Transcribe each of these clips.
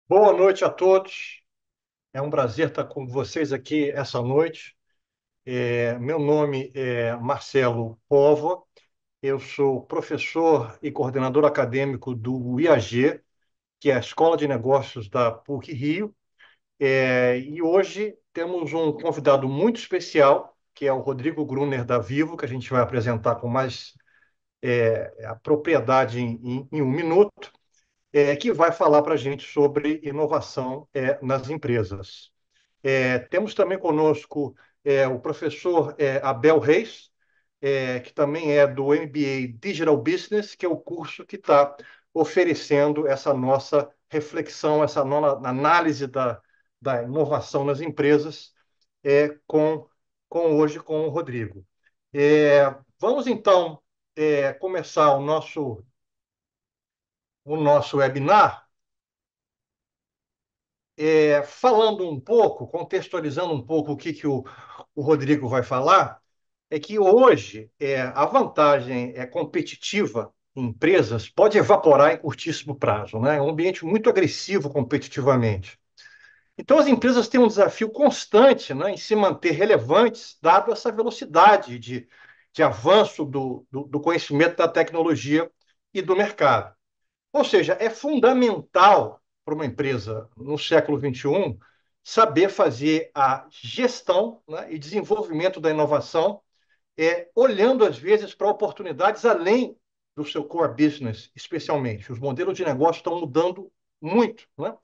Boa noite a todos. É um prazer estar com vocês aqui essa noite. Meu nome é Marcelo Póvoa. Eu sou professor e coordenador acadêmico do IAG, que é a Escola de Negócios da PUC-Rio. E hoje temos um convidado muito especial, que é o Rodrigo Gruner da Vivo, que a gente vai apresentar com mais a propriedade em um minuto, que vai falar para a gente sobre inovação nas empresas. Temos também conosco o professor Abel Reis, que também é do MBA Digital Business, que é o curso que está oferecendo essa nossa reflexão, essa análise da inovação nas empresas, hoje com o Rodrigo. Vamos então começar o nosso webinar falando um pouco, contextualizando um pouco o Rodrigo vai falar, é que hoje a vantagem competitiva em empresas pode evaporar em curtíssimo prazo, né? É um ambiente muito agressivo competitivamente. Então, as empresas têm um desafio constante, né, em se manter relevantes, dado essa velocidade de avanço do conhecimento da tecnologia e do mercado. Ou seja, é fundamental para uma empresa no século XXI saber fazer a gestão, né, e desenvolvimento da inovação, olhando às vezes para oportunidades além do seu core business, especialmente. Os modelos de negócio estão mudando muito, né?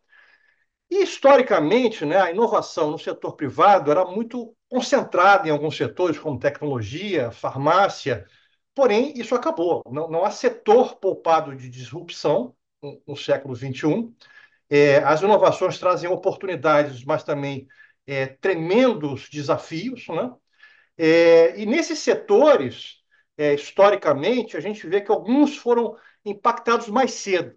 E historicamente, né, a inovação no setor privado era muito concentrada em alguns setores, como tecnologia, farmácia. Porém, isso acabou. Não há setor poupado de disrupção no século XXI. As inovações trazem oportunidades, mas também tremendos desafios, né? E nesses setores, historicamente, a gente vê que alguns foram impactados mais cedo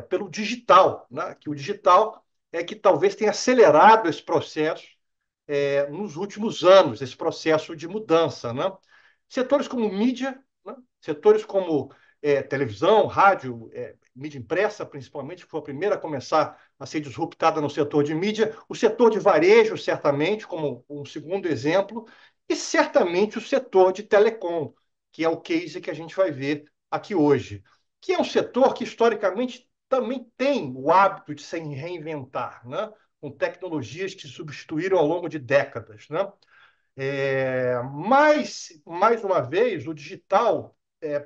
pelo digital, né? Que o digital é que talvez tenha acelerado esse processo nos últimos anos, esse processo de mudança, né? Setores como mídia, né? Setores como televisão, rádio, mídia impressa, principalmente, que foi a primeira a começar a ser disruptada no setor de mídia, o setor de varejo, certamente, como um segundo exemplo, e certamente o setor de telecom, que é o case que a gente vai ver aqui hoje, que é um setor que, historicamente, também tem o hábito de se reinventar, né? Com tecnologias que substituíram ao longo de décadas, né? Mas, mais uma vez, o digital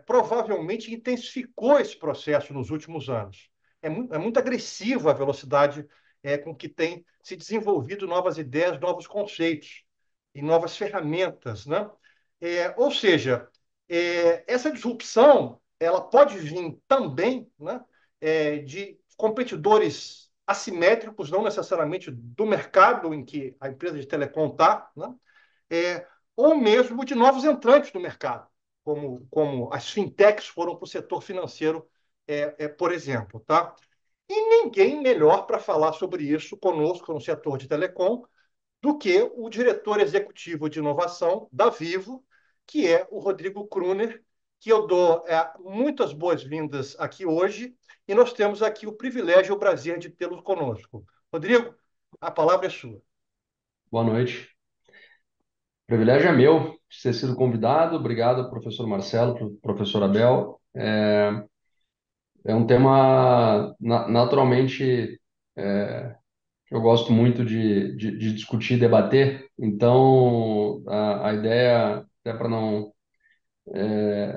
provavelmente intensificou esse processo nos últimos anos. É muito agressiva a velocidade com que tem se desenvolvido novas ideias, novos conceitos e novas ferramentas, né? Ou seja, essa disrupção ela pode vir também, né, de competidores assimétricos, não necessariamente do mercado em que a empresa de telecom está, né? é, ou mesmo de novos entrantes no mercado, como as fintechs foram para o setor financeiro, por exemplo. Tá? E ninguém melhor para falar sobre isso conosco no setor de telecom do que o diretor executivo de inovação da Vivo, que é o Rodrigo Kruner, que eu dou muitas boas-vindas aqui hoje, e nós temos aqui o privilégio e o prazer de tê-lo conosco. Rodrigo, a palavra é sua. Boa noite. O privilégio é meu de ter sido convidado. Obrigado, professor Marcelo, professor Abel. É um tema naturalmente que eu gosto muito de discutir, debater. Então, a ideia é para não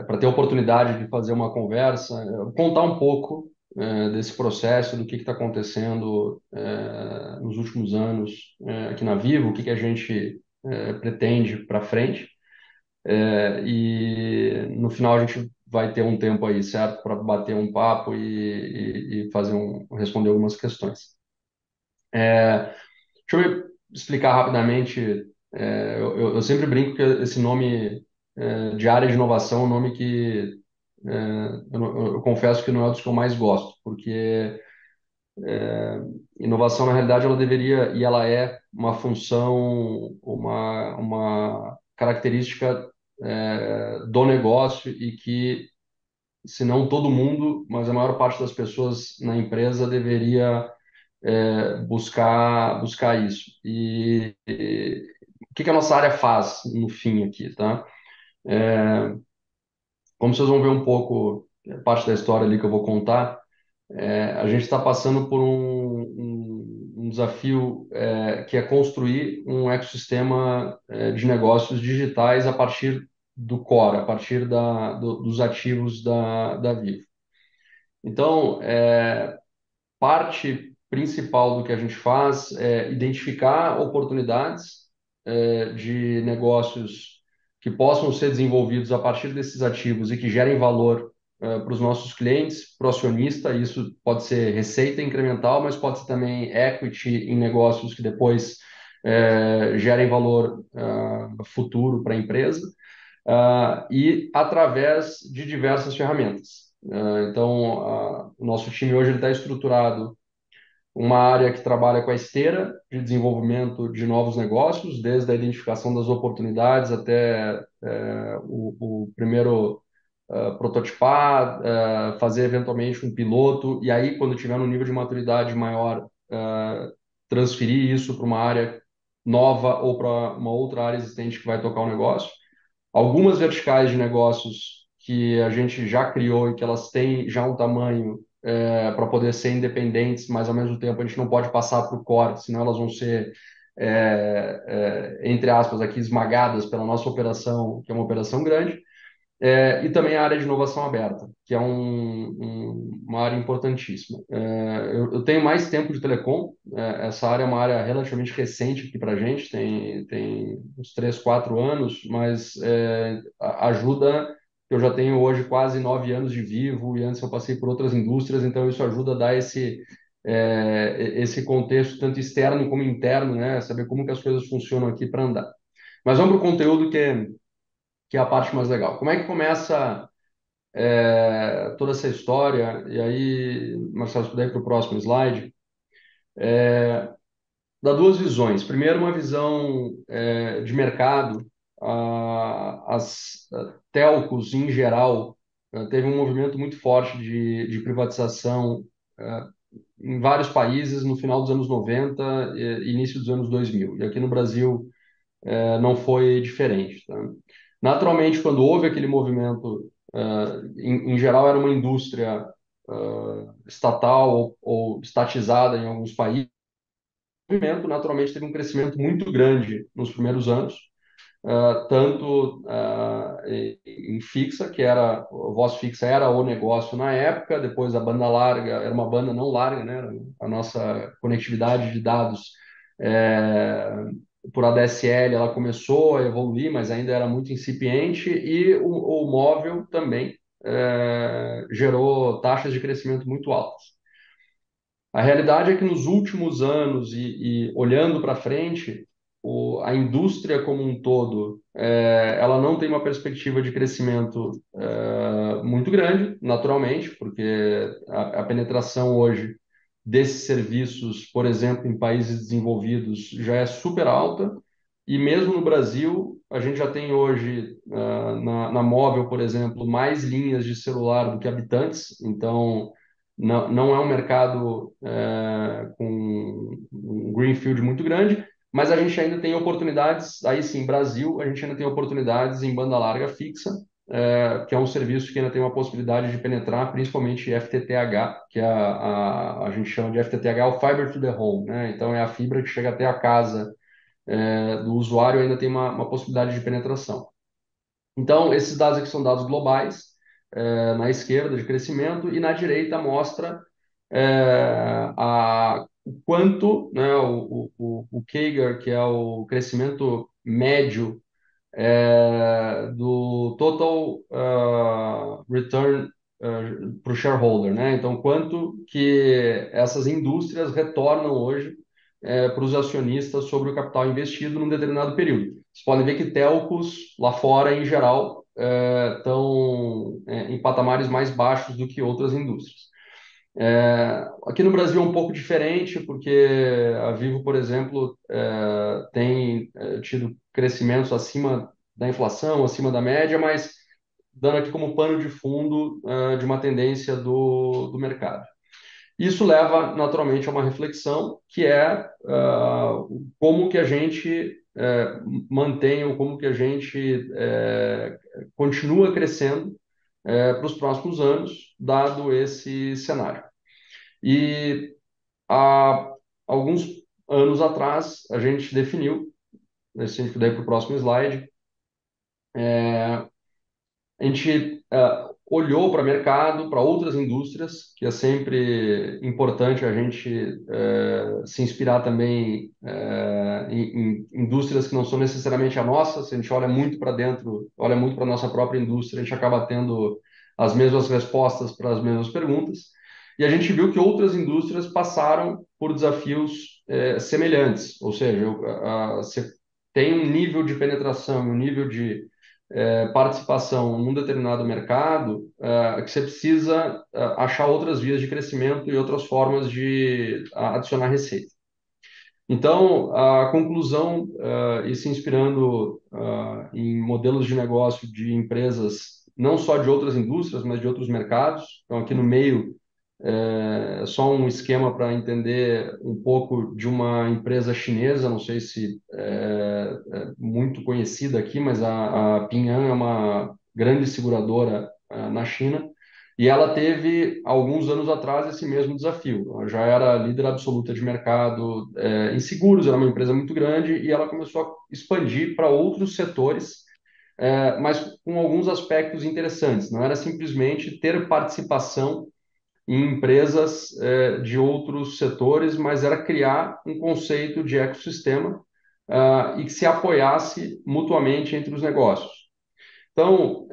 para ter a oportunidade de fazer uma conversa, contar um pouco desse processo, do que está acontecendo nos últimos anos aqui na Vivo, o que a gente pretende para frente. E no final a gente vai ter um tempo aí, certo? Para bater um papo e fazer responder algumas questões. Deixa eu explicar rapidamente. Eu sempre brinco que esse nome de área de inovação é um nome que eu confesso que não é dos que eu mais gosto, porque inovação, na realidade, ela deveria, e ela é uma função, uma característica do negócio e que se não todo mundo, mas a maior parte das pessoas na empresa deveria buscar isso. E o que que a nossa área faz no fim aqui, tá? Como vocês vão ver um pouco, parte da história ali que eu vou contar, a gente está passando por um desafio que é construir um ecossistema de negócios digitais a partir do core, a partir dos ativos da Vivo. Então, parte principal do que a gente faz é identificar oportunidades de negócios que possam ser desenvolvidos a partir desses ativos e que gerem valor para os nossos clientes, para o acionista. Isso pode ser receita incremental, mas pode ser também equity em negócios que depois gerem valor futuro para a empresa. E através de diversas ferramentas. Então, o nosso time hoje está estruturado uma área que trabalha com a esteira de desenvolvimento de novos negócios, desde a identificação das oportunidades até o primeiro prototipar, fazer eventualmente um piloto, e aí, quando tiver um nível de maturidade maior, transferir isso para uma área nova ou para uma outra área existente que vai tocar o negócio. Algumas verticais de negócios que a gente já criou e que elas têm já um tamanho para poder ser independentes, mas ao mesmo tempo a gente não pode passar para o core, senão elas vão ser, entre aspas, aqui esmagadas pela nossa operação, que é uma operação grande. E também a área de inovação aberta, que é uma área importantíssima. Eu tenho mais tempo de telecom, essa área é uma área relativamente recente aqui para a gente, tem uns 3, 4 anos, mas ajuda. Eu já tenho hoje quase 9 anos de Vivo e antes eu passei por outras indústrias, então isso ajuda a dar esse contexto tanto externo como interno, né? Saber como que as coisas funcionam aqui para andar. Mas vamos para o conteúdo que é a parte mais legal. Como é que começa toda essa história? E aí, Marcelo, se puder ir para o próximo slide, dá duas visões. Primeiro, uma visão de mercado. As telcos, em geral, teve um movimento muito forte de privatização em vários países no final dos anos 90 e início dos anos 2000. E aqui no Brasil, não foi diferente. Tá? Naturalmente, quando houve aquele movimento, em geral era uma indústria estatal ou estatizada em alguns países, o movimento naturalmente teve um crescimento muito grande nos primeiros anos, tanto em fixa, que era, a voz fixa era o negócio na época, depois a banda larga, era uma banda não larga, né? A nossa conectividade de dados por ADSL, ela começou a evoluir, mas ainda era muito incipiente, e o móvel também gerou taxas de crescimento muito altas. A realidade é que nos últimos anos, e olhando para frente, a indústria como um todo, ela não tem uma perspectiva de crescimento muito grande, naturalmente, porque a penetração hoje desses serviços, por exemplo, em países desenvolvidos, já é super alta. E mesmo no Brasil, a gente já tem hoje, na móvel, por exemplo, mais linhas de celular do que habitantes. Então, não é um mercado com um greenfield muito grande, mas a gente ainda tem oportunidades, aí sim, Brasil, a gente ainda tem oportunidades em banda larga fixa, que é um serviço que ainda tem uma possibilidade de penetrar, principalmente FTTH, que a gente chama de FTTH, o Fiber to the Home, né? Então, é a fibra que chega até a casa do usuário, ainda tem uma possibilidade de penetração. Então, esses dados aqui são dados globais, na esquerda de crescimento, e na direita mostra o quanto, né, o CAGR, que é o crescimento médio do total return para o shareholder, né? Então, quanto que essas indústrias retornam hoje para os acionistas sobre o capital investido num determinado período. Vocês podem ver que telcos lá fora, em geral, estão em patamares mais baixos do que outras indústrias. Aqui no Brasil é um pouco diferente, porque a Vivo, por exemplo, tem tido crescimentos acima da inflação, acima da média, mas dando aqui como pano de fundo de uma tendência do mercado. Isso leva naturalmente a uma reflexão que é como que a gente mantém ou como que a gente continua crescendo para os próximos anos, dado esse cenário. E há alguns anos atrás, a gente definiu, se a gente puder ir para o próximo slide, a gente olhou para o mercado, para outras indústrias, que é sempre importante a gente se inspirar também em indústrias que não são necessariamente a nossa. Se a gente olha muito para dentro, olha muito para a nossa própria indústria, a gente acaba tendo as mesmas respostas para as mesmas perguntas. E a gente viu que outras indústrias passaram por desafios semelhantes, ou seja, você tem um nível de penetração, um nível de participação num determinado mercado, que você precisa achar outras vias de crescimento e outras formas de adicionar receita. Então, a conclusão, e se inspirando em modelos de negócio de empresas, não só de outras indústrias, mas de outros mercados. Então, aqui no meio, só um esquema para entender um pouco de uma empresa chinesa, não sei se é muito conhecida aqui, mas a Ping An é uma grande seguradora na China, e ela teve, alguns anos atrás, esse mesmo desafio. Ela já era líder absoluta de mercado em seguros, era uma empresa muito grande, e ela começou a expandir para outros setores, mas com alguns aspectos interessantes. Não era simplesmente ter participação em empresas de outros setores, mas era criar um conceito de ecossistema e que se apoiasse mutuamente entre os negócios. Então,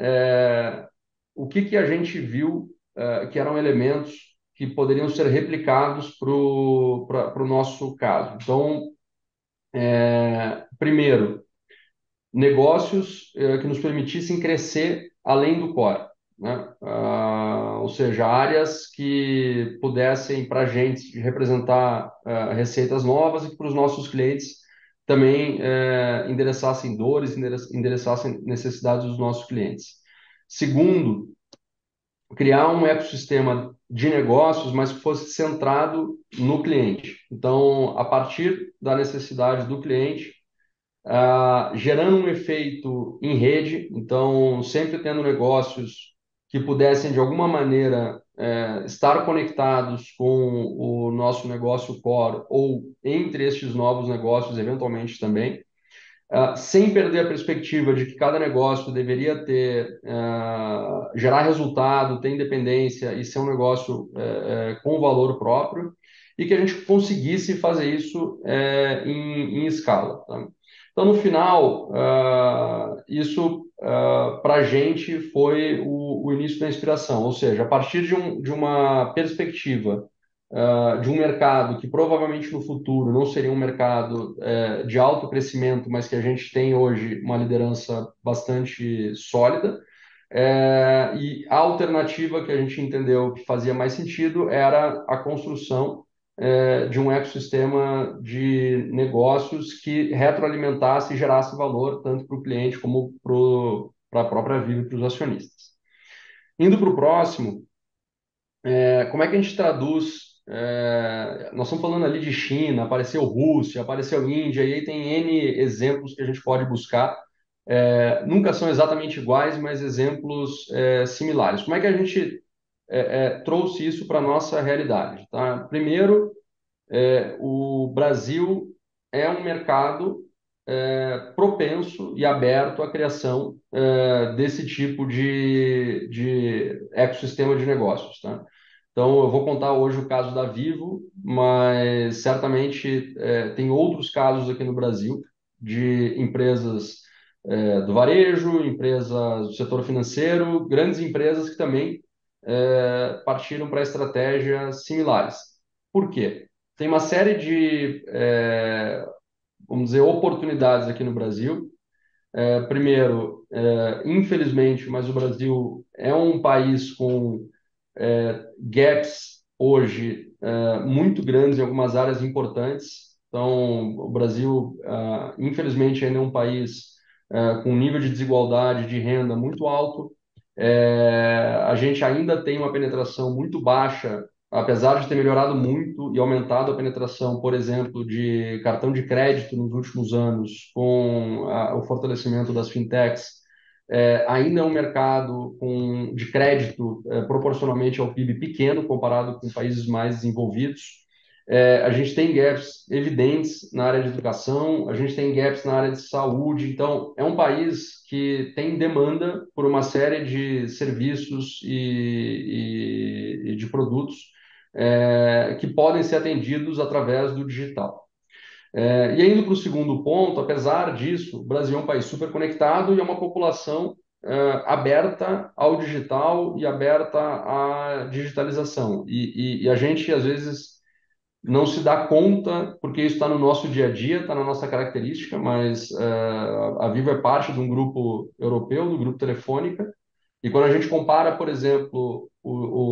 o que que a gente viu que eram elementos que poderiam ser replicados para o nosso caso? Então, primeiro, negócios que nos permitissem crescer além do core, né? Ou seja, áreas que pudessem para a gente representar receitas novas e que para os nossos clientes também endereçassem dores, endereçassem necessidades dos nossos clientes. Segundo, criar um ecossistema de negócios, mas que fosse centrado no cliente. Então, a partir da necessidade do cliente, gerando um efeito em rede, então sempre tendo negócios que pudessem de alguma maneira estar conectados com o nosso negócio core ou entre estes novos negócios eventualmente também, sem perder a perspectiva de que cada negócio deveria ter gerar resultado, ter independência e ser um negócio com valor próprio, e que a gente conseguisse fazer isso em escala, tá? Então, no final, isso para a gente foi o início da inspiração, ou seja, a partir de uma perspectiva de um mercado que provavelmente no futuro não seria um mercado de alto crescimento, mas que a gente tem hoje uma liderança bastante sólida. E a alternativa que a gente entendeu que fazia mais sentido era a construção de um ecossistema de negócios que retroalimentasse e gerasse valor tanto para o cliente como para a própria Vivo e para os acionistas. Indo para o próximo, como é que a gente traduz? Nós estamos falando ali de China, apareceu Rússia, apareceu Índia, e aí tem N exemplos que a gente pode buscar. Nunca são exatamente iguais, mas exemplos similares. Como é que a gente trouxe isso para a nossa realidade? Tá? Primeiro, o Brasil é um mercado propenso e aberto à criação desse tipo de ecossistema de negócios, tá? Então, eu vou contar hoje o caso da Vivo, mas certamente tem outros casos aqui no Brasil de empresas do varejo, empresas do setor financeiro, grandes empresas que também partiram para estratégias similares. Por quê? Tem uma série de, vamos dizer, oportunidades aqui no Brasil. Primeiro, infelizmente, mas o Brasil é um país com gaps hoje muito grandes em algumas áreas importantes. Então, o Brasil, infelizmente, ainda é um país com um nível de desigualdade de renda muito alto. A gente ainda tem uma penetração muito baixa, apesar de ter melhorado muito e aumentado a penetração, por exemplo, de cartão de crédito nos últimos anos, com o fortalecimento das fintechs. Ainda é um mercado de crédito proporcionalmente ao PIB pequeno, comparado com países mais desenvolvidos. A gente tem gaps evidentes na área de educação, a gente tem gaps na área de saúde. Então, é um país que tem demanda por uma série de serviços e de produtos que podem ser atendidos através do digital. E indo para o segundo ponto, apesar disso, o Brasil é um país super conectado e é uma população aberta ao digital e aberta à digitalização. E a gente, às vezes, não se dá conta, porque isso está no nosso dia a dia, está na nossa característica, mas a Vivo é parte de um grupo europeu, do grupo Telefônica, e quando a gente compara, por exemplo,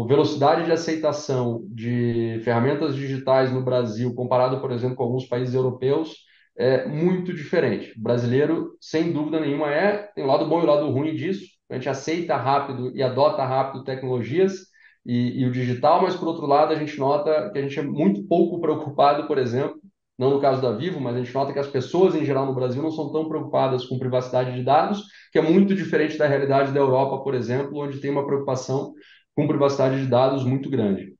velocidade de aceitação de ferramentas digitais no Brasil, comparado, por exemplo, com alguns países europeus, é muito diferente. O brasileiro, sem dúvida nenhuma, tem o lado bom e o lado ruim disso. A gente aceita rápido e adota rápido tecnologias e o digital, mas, por outro lado, a gente nota que a gente é muito pouco preocupado, por exemplo, não no caso da Vivo, mas a gente nota que as pessoas em geral no Brasil não são tão preocupadas com privacidade de dados, que é muito diferente da realidade da Europa, por exemplo, onde tem uma preocupação com privacidade de dados muito grande.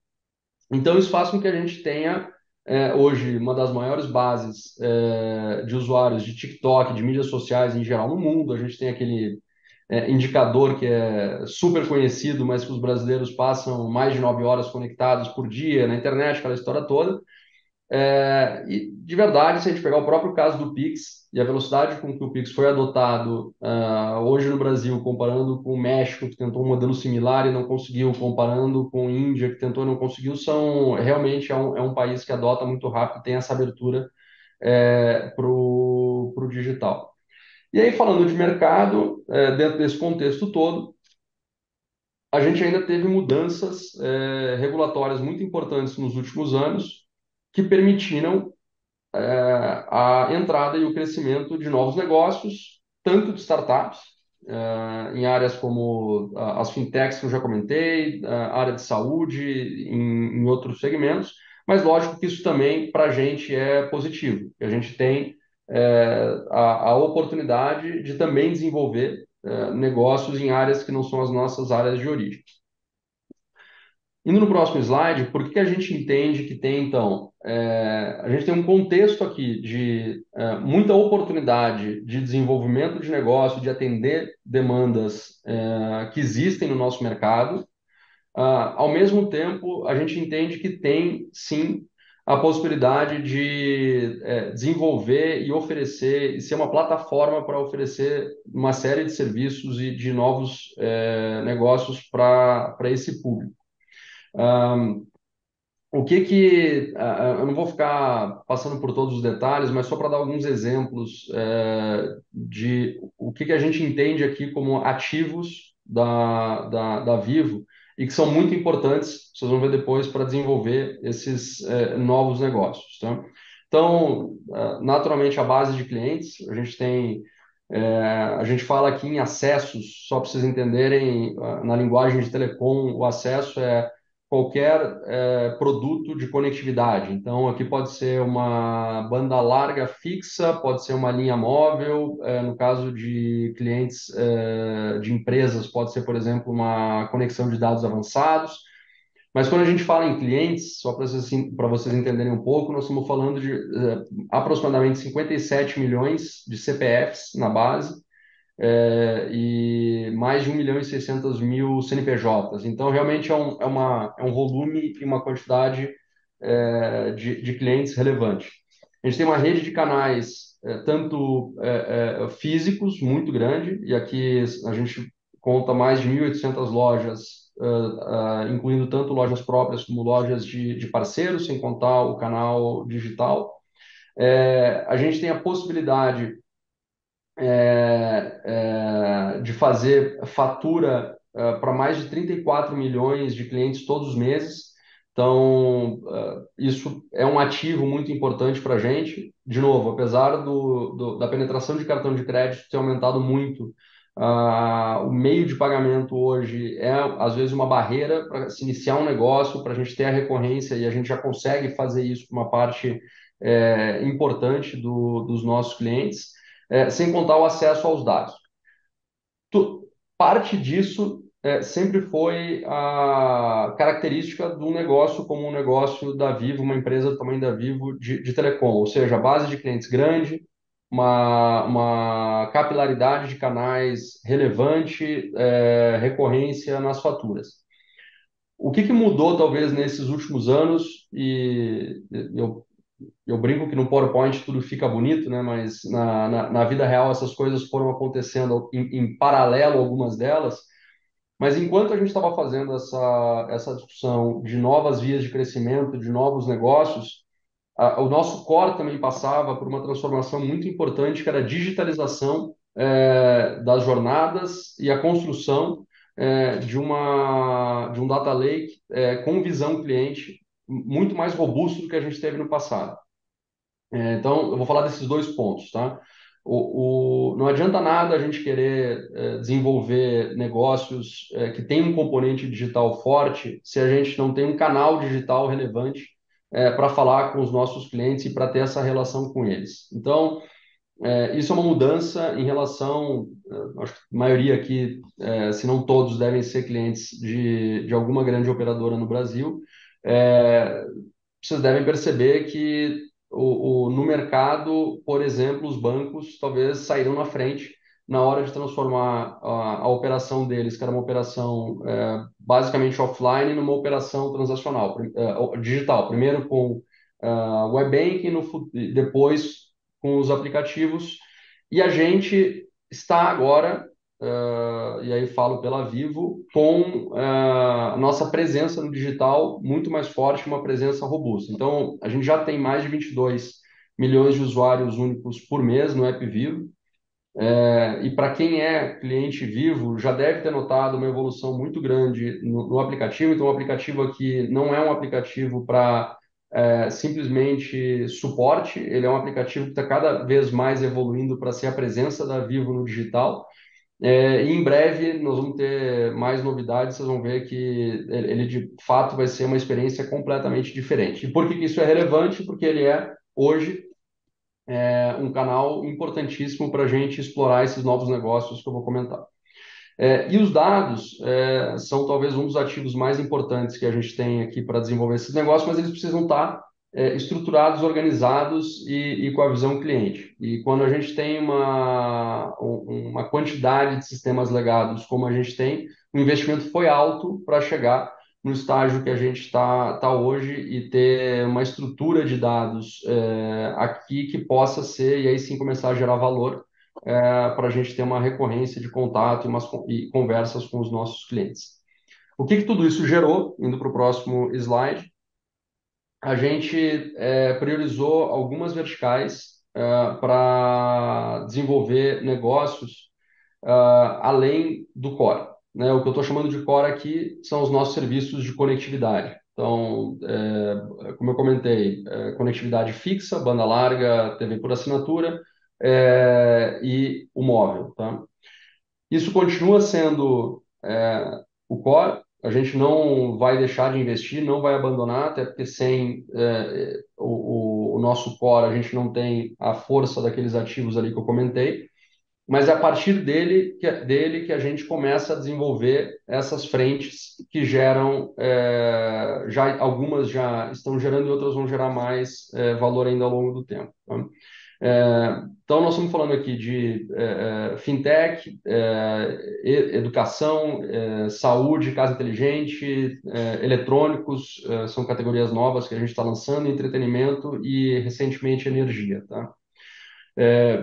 Então, isso faz com que a gente tenha, hoje, uma das maiores bases de usuários de TikTok, de mídias sociais em geral no mundo. A gente tem aquele indicador que é super conhecido, mas que os brasileiros passam mais de 9 horas conectados por dia na internet, aquela história toda. E de verdade, se a gente pegar o próprio caso do Pix e a velocidade com que o Pix foi adotado hoje no Brasil, comparando com o México, que tentou um modelo similar e não conseguiu, comparando com a Índia, que tentou e não conseguiu, realmente é um país que adota muito rápido, tem essa abertura para o digital. E aí, falando de mercado, dentro desse contexto todo, a gente ainda teve mudanças regulatórias muito importantes nos últimos anos que permitiram a entrada e o crescimento de novos negócios, tanto de startups, em áreas como as fintechs que eu já comentei, a área de saúde, em outros segmentos, mas lógico que isso também para a gente é positivo, que a gente tem a oportunidade de também desenvolver negócios em áreas que não são as nossas áreas de origem. Indo no próximo slide, por que a gente entende que tem, então, a gente tem um contexto aqui de muita oportunidade de desenvolvimento de negócio, de atender demandas que existem no nosso mercado. Ao mesmo tempo, a gente entende que tem, sim, a possibilidade de desenvolver e oferecer, e ser uma plataforma para oferecer uma série de serviços e de novos negócios para esse público. Eu não vou ficar passando por todos os detalhes, mas só para dar alguns exemplos de o que a gente entende aqui como ativos da Vivo e que são muito importantes, vocês vão ver depois, para desenvolver esses novos negócios. Tá? Então, naturalmente, a base de clientes, a gente fala aqui em acessos, só para vocês entenderem, na linguagem de telecom, o acesso é qualquer produto de conectividade. Então, aqui pode ser uma banda larga fixa, pode ser uma linha móvel. No caso de clientes de empresas, pode ser, por exemplo, uma conexão de dados avançados. Mas quando a gente fala em clientes, só para vocês entenderem um pouco, nós estamos falando de aproximadamente 57 milhões de CPFs na base, e mais de 1.600.000 CNPJs. Então, realmente é um volume e uma quantidade de clientes relevante. A gente tem uma rede de canais, tanto físicos, muito grande, e aqui a gente conta mais de 1.800 lojas, incluindo tanto lojas próprias como lojas de parceiros, sem contar o canal digital. A gente tem a possibilidade de fazer fatura para mais de 34 milhões de clientes todos os meses. Então, isso é um ativo muito importante para a gente. De novo, apesar da penetração de cartão de crédito ter aumentado muito O meio de pagamento hoje é, às vezes, uma barreira para se iniciar um negócio, para a gente ter a recorrência, e a gente já consegue fazer isso com uma parte importante dos nossos clientes, sem contar o acesso aos dados. Parte disso sempre foi a característica do negócio como um negócio da Vivo, uma empresa do tamanho da Vivo de telecom, ou seja, a base de clientes grande, uma capilaridade de canais relevante, recorrência nas faturas. O que mudou, talvez, nesses últimos anos, e eu brinco que no PowerPoint tudo fica bonito, né? Mas na vida real essas coisas foram acontecendo em paralelo, algumas delas. Mas enquanto a gente estava fazendo essa discussão de novas vias de crescimento, de novos negócios, o nosso core também passava por uma transformação muito importante, que era a digitalização das jornadas e a construção de um data lake com visão cliente muito mais robusto do que a gente teve no passado. Então, eu vou falar desses dois pontos, tá? Não adianta nada a gente querer desenvolver negócios que têm um componente digital forte se a gente não tem um canal digital relevante para falar com os nossos clientes e para ter essa relação com eles. Então, isso é uma mudança em relação, acho que a maioria aqui, se não todos, devem ser clientes de alguma grande operadora no Brasil. É, Vocês devem perceber que no mercado, por exemplo, os bancos talvez saíram na frente na hora de transformar a operação deles, que era uma operação basicamente offline, numa operação transacional, digital. Primeiro com web banking, depois com os aplicativos. E a gente está agora e aí falo pela Vivo, com a nossa presença no digital muito mais forte, uma presença robusta. Então, a gente já tem mais de 22 milhões de usuários únicos por mês no app Vivo, e para quem é cliente Vivo, já deve ter notado uma evolução muito grande no aplicativo. Então, o aplicativo aqui não é um aplicativo para simplesmente suporte, ele é um aplicativo que está cada vez mais evoluindo para ser a presença da Vivo no digital. E em breve nós vamos ter mais novidades, vocês vão ver que ele de fato vai ser uma experiência completamente diferente. E por que isso é relevante? Porque ele é, hoje, um canal importantíssimo para a gente explorar esses novos negócios que eu vou comentar. E os dados são talvez um dos ativos mais importantes que a gente tem aqui para desenvolver esses negócios, mas eles precisam estar estruturados, organizados e com a visão cliente. E quando a gente tem uma quantidade de sistemas legados como a gente tem, o investimento foi alto para chegar no estágio que a gente está hoje e ter uma estrutura de dados aqui que possa ser, e aí sim começar a gerar valor para a gente ter uma recorrência de contato e conversas com os nossos clientes. O que tudo isso gerou? Indo para o próximo slide, a gente priorizou algumas verticais para desenvolver negócios além do core. Né? O que eu estou chamando de core aqui são os nossos serviços de conectividade. Então, como eu comentei, conectividade fixa, banda larga, TV por assinatura e o móvel. Tá? Isso continua sendo o core. A gente não vai deixar de investir, não vai abandonar, até porque sem o nosso core a gente não tem a força daqueles ativos ali que eu comentei. Mas é a partir dele que a gente começa a desenvolver essas frentes que geram, algumas já estão gerando e outras vão gerar mais valor ainda ao longo do tempo. Tá? Então, nós estamos falando aqui de fintech, educação, saúde, casa inteligente, eletrônicos, são categorias novas que a gente está lançando, entretenimento e, recentemente, energia. Tá?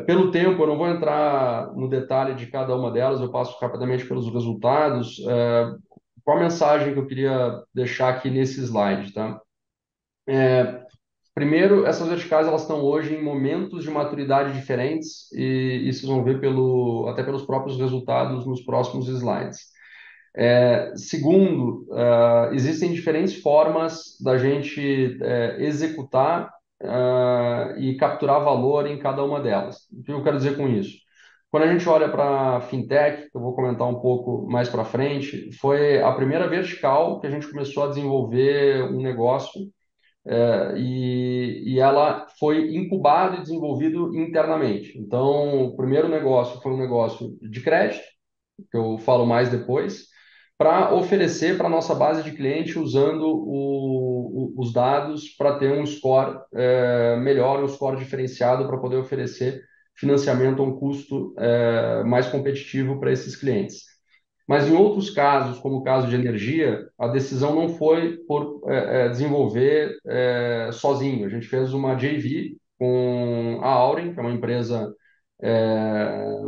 Pelo tempo, eu não vou entrar no detalhe de cada uma delas, eu passo rapidamente pelos resultados. Qual a mensagem que eu queria deixar aqui nesse slide? Tá? Primeiro, essas verticais elas estão hoje em momentos de maturidade diferentes e vocês vão ver até pelos próprios resultados nos próximos slides. Segundo, existem diferentes formas da gente executar e capturar valor em cada uma delas. O que eu quero dizer com isso? Quando a gente olha para fintech, que eu vou comentar um pouco mais para frente, foi a primeira vertical que a gente começou a desenvolver um negócio e ela foi incubada e desenvolvido internamente. Então, o primeiro negócio foi um negócio de crédito, que eu falo mais depois, para oferecer para a nossa base de cliente usando os dados para ter um score melhor, um score diferenciado para poder oferecer financiamento a um custo mais competitivo para esses clientes. Mas em outros casos, como o caso de energia, a decisão não foi por desenvolver sozinho. A gente fez uma JV com a Auren, que é uma empresa,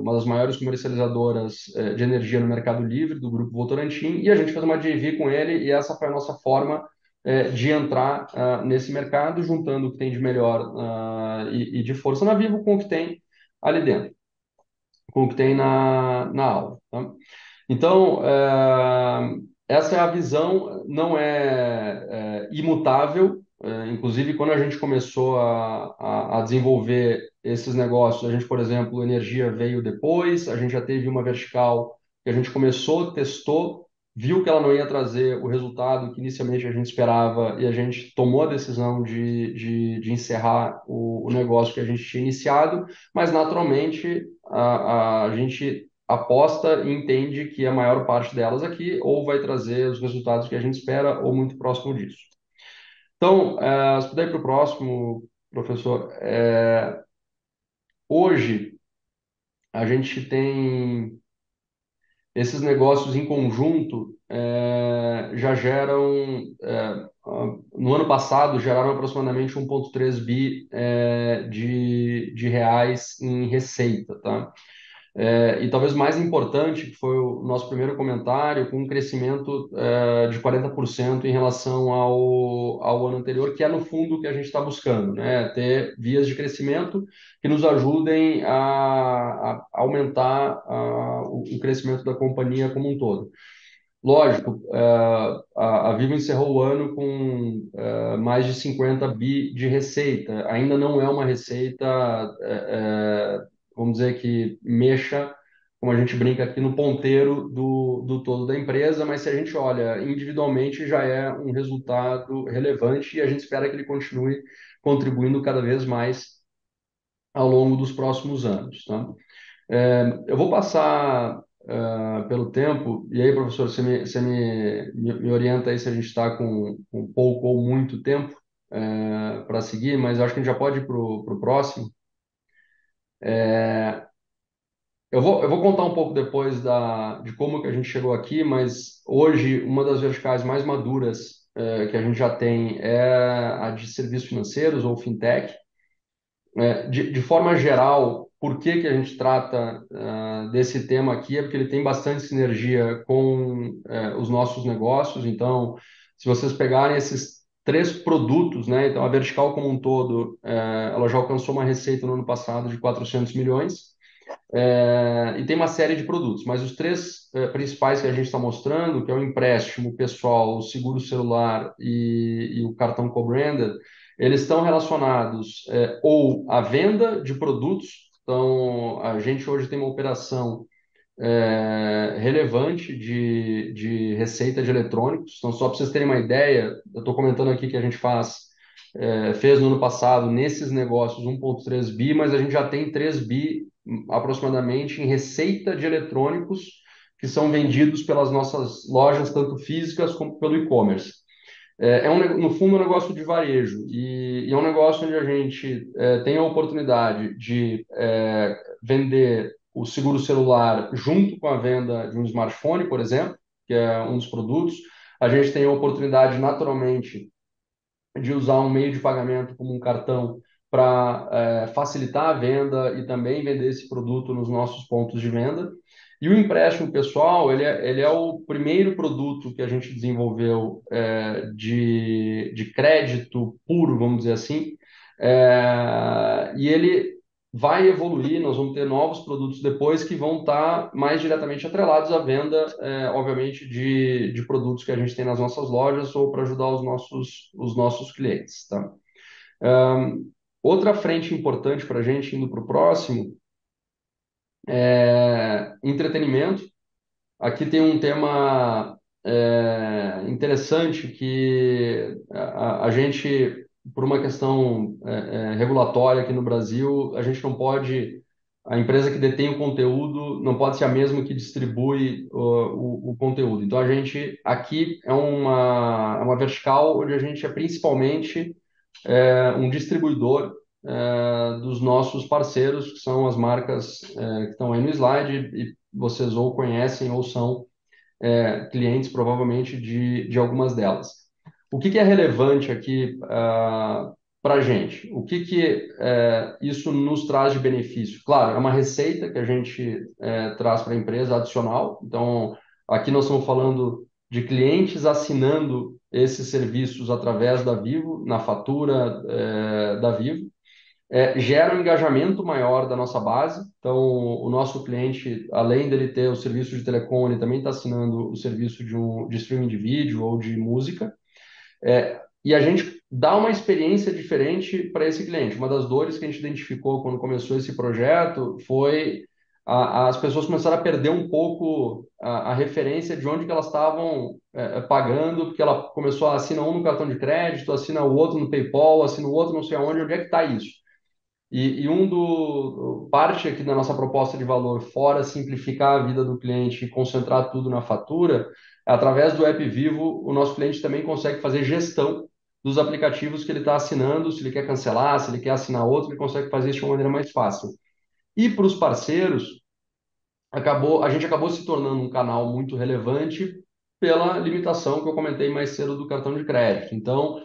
uma das maiores comercializadoras de energia no Mercado Livre, do Grupo Votorantim, e a gente fez uma JV com ele, e essa foi a nossa forma de entrar nesse mercado, juntando o que tem de melhor e de força na Vivo com o que tem ali dentro, com o que tem na aula. Tá? Então, essa é a visão, não é imutável. Inclusive, quando a gente começou a desenvolver esses negócios, a gente, por exemplo, energia veio depois, a gente já teve uma vertical que a gente começou, testou, viu que ela não ia trazer o resultado que inicialmente a gente esperava e a gente tomou a decisão de encerrar o negócio que a gente tinha iniciado, mas naturalmente a gente aposta e entende que a maior parte delas aqui ou vai trazer os resultados que a gente espera ou muito próximo disso. Então, se puder ir para o próximo, professor, hoje a gente tem esses negócios em conjunto já geram, no ano passado, geraram aproximadamente 1,3 bi de reais em receita, tá? E talvez mais importante, que foi o nosso primeiro comentário, com um crescimento de 40% em relação ao ano anterior, que é no fundo o que a gente está buscando, né? Ter vias de crescimento que nos ajudem a aumentar o crescimento da companhia como um todo. Lógico, a Vivo encerrou o ano com mais de 50 bi de receita. Ainda não é uma receita, vamos dizer que mexa, como a gente brinca aqui, no ponteiro do todo da empresa, mas se a gente olha individualmente, já é um resultado relevante e a gente espera que ele continue contribuindo cada vez mais ao longo dos próximos anos, tá? Eu vou passar pelo tempo, e aí, professor, você me orienta aí se a gente está com pouco ou muito tempo para seguir, mas eu acho que a gente já pode ir para o próximo. Eu vou contar um pouco depois de como que a gente chegou aqui, mas hoje uma das verticais mais maduras que a gente já tem é a de serviços financeiros ou fintech. De forma geral, por que que a gente trata desse tema aqui? É porque ele tem bastante sinergia com os nossos negócios. Então, se vocês pegarem esses três produtos, né? Então, a vertical como um todo, ela já alcançou uma receita no ano passado de 400 milhões. E tem uma série de produtos, mas os três principais que a gente está mostrando, que é o empréstimo pessoal, o seguro celular e o cartão co-branded, eles estão relacionados ou à venda de produtos. Então, a gente hoje tem uma operação relevante de receita de eletrônicos. Então, só para vocês terem uma ideia, eu estou comentando aqui que a gente fez no ano passado, nesses negócios, 1,3 bi, mas a gente já tem 3 bi aproximadamente em receita de eletrônicos que são vendidos pelas nossas lojas, tanto físicas como pelo e-commerce. No fundo, um negócio de varejo e é um negócio onde a gente tem a oportunidade de vender o seguro celular junto com a venda de um smartphone, por exemplo, que é um dos produtos. A gente tem a oportunidade, naturalmente, de usar um meio de pagamento como um cartão para facilitar a venda e também vender esse produto nos nossos pontos de venda. E o empréstimo pessoal, ele é o primeiro produto que a gente desenvolveu de crédito puro, vamos dizer assim, e ele vai evoluir, nós vamos ter novos produtos depois que vão estar mais diretamente atrelados à venda, obviamente, de produtos que a gente tem nas nossas lojas ou para ajudar os nossos clientes, tá? Outra frente importante para a gente, indo para o próximo, Entretenimento. Aqui tem um tema interessante que a gente, por uma questão regulatória aqui no Brasil, a gente não pode, a empresa que detém o conteúdo não pode ser a mesma que distribui o conteúdo. Então, a gente, aqui é uma vertical onde a gente é principalmente um distribuidor dos nossos parceiros, que são as marcas que estão aí no slide, e vocês ou conhecem ou são clientes, provavelmente, de algumas delas. O que é relevante aqui para a gente? O que isso nos traz de benefício? Claro, é uma receita que a gente traz para a empresa adicional. Então, aqui nós estamos falando de clientes assinando esses serviços através da Vivo, na fatura da Vivo. Gera um engajamento maior da nossa base. Então, o nosso cliente, além dele ter o serviço de telecom, ele também está assinando o serviço de streaming de vídeo ou de música. E a gente dá uma experiência diferente para esse cliente. Uma das dores que a gente identificou quando começou esse projeto foi as pessoas começaram a perder um pouco a referência de onde que elas estavam pagando, porque ela começou a assinar um no cartão de crédito, assina o outro no PayPal, assina o outro não sei aonde, onde é que está isso? Parte aqui da nossa proposta de valor, fora simplificar a vida do cliente e concentrar tudo na fatura, através do App Vivo, o nosso cliente também consegue fazer gestão dos aplicativos que ele está assinando, se ele quer cancelar, se ele quer assinar outro, ele consegue fazer isso de uma maneira mais fácil. E para os parceiros, a gente acabou se tornando um canal muito relevante pela limitação que eu comentei mais cedo do cartão de crédito. Então,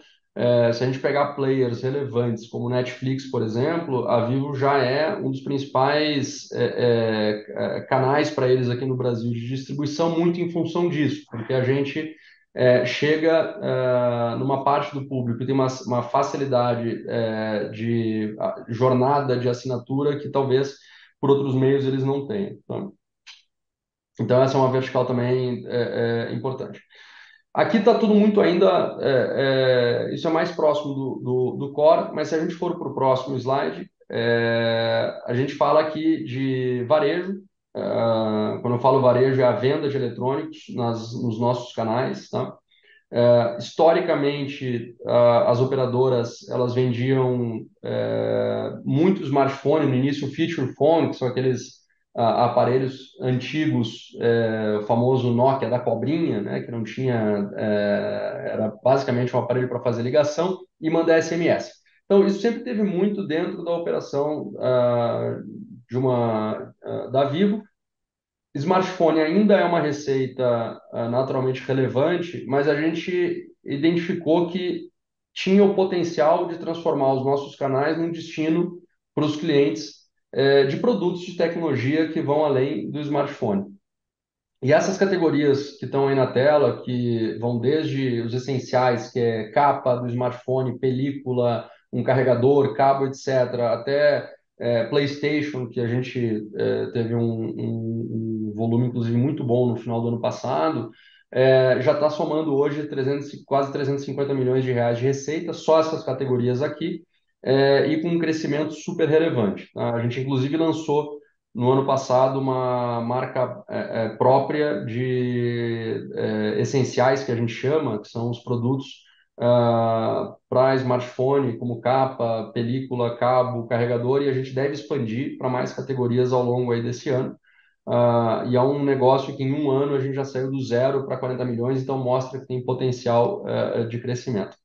se a gente pegar players relevantes como Netflix, por exemplo, a Vivo já é um dos principais canais para eles aqui no Brasil de distribuição, muito em função disso, porque a gente chega numa parte do público que tem uma facilidade de jornada de assinatura que talvez por outros meios eles não tenham. Então, essa é uma vertical também importante. Aqui está tudo muito ainda, isso é mais próximo do core, mas se a gente for para o próximo slide, a gente fala aqui de varejo. Quando eu falo varejo, é a venda de eletrônicos nos nossos canais, tá? Historicamente, as operadoras elas vendiam muito smartphone, no início feature phone, que são aqueles aparelhos antigos, o famoso Nokia da cobrinha, né, que não tinha, era basicamente um aparelho para fazer ligação e mandar SMS. Então, isso sempre teve muito dentro da operação da Vivo. Smartphone ainda é uma receita naturalmente relevante, mas a gente identificou que tinha o potencial de transformar os nossos canais num destino para os clientes de produtos de tecnologia que vão além do smartphone. E essas categorias que estão aí na tela, que vão desde os essenciais, que é capa do smartphone, película, um carregador, cabo, etc., até PlayStation, que a gente teve um volume, inclusive, muito bom no final do ano passado, já está somando hoje quase 350 milhões de reais de receita, só essas categorias aqui, e com um crescimento super relevante. Tá? A gente, inclusive, lançou no ano passado uma marca própria de essenciais que a gente chama, que são os produtos para smartphone, como capa, película, cabo, carregador, e a gente deve expandir para mais categorias ao longo aí desse ano. E é um negócio que em um ano a gente já saiu do zero para 40 milhões, então mostra que tem potencial de crescimento.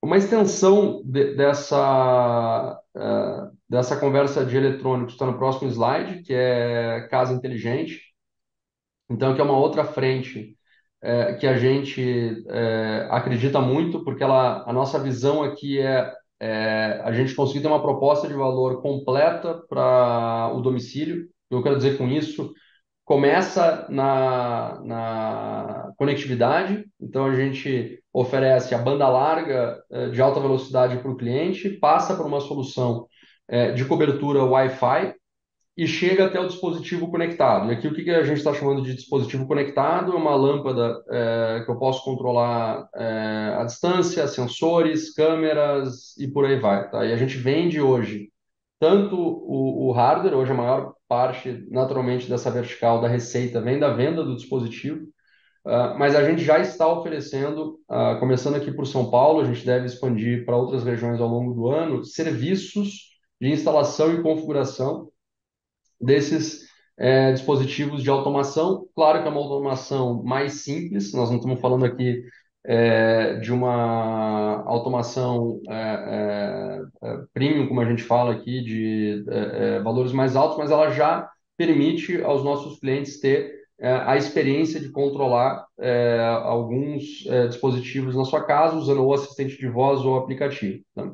Uma extensão dessa conversa de eletrônicos está no próximo slide, que é casa inteligente. Então, que é uma outra frente que a gente acredita muito, porque a nossa visão aqui é a gente conseguir ter uma proposta de valor completa para o domicílio. Eu quero dizer com isso, começa na conectividade, então a gente oferece a banda larga de alta velocidade para o cliente, passa por uma solução de cobertura Wi-Fi e chega até o dispositivo conectado. E aqui o que a gente está chamando de dispositivo conectado é uma lâmpada que eu posso controlar à distância, sensores, câmeras e por aí vai. Tá? E a gente vende hoje tanto o hardware, hoje a maior parte, naturalmente, dessa vertical da receita vem da venda do dispositivo, mas a gente já está oferecendo, começando aqui por São Paulo, a gente deve expandir para outras regiões ao longo do ano, serviços de instalação e configuração desses dispositivos de automação. Claro que é uma automação mais simples, nós não estamos falando aqui de uma automação premium, como a gente fala aqui, de valores mais altos, mas ela já permite aos nossos clientes ter a experiência de controlar alguns dispositivos na sua casa, usando ou assistente de voz ou aplicativo. Tá?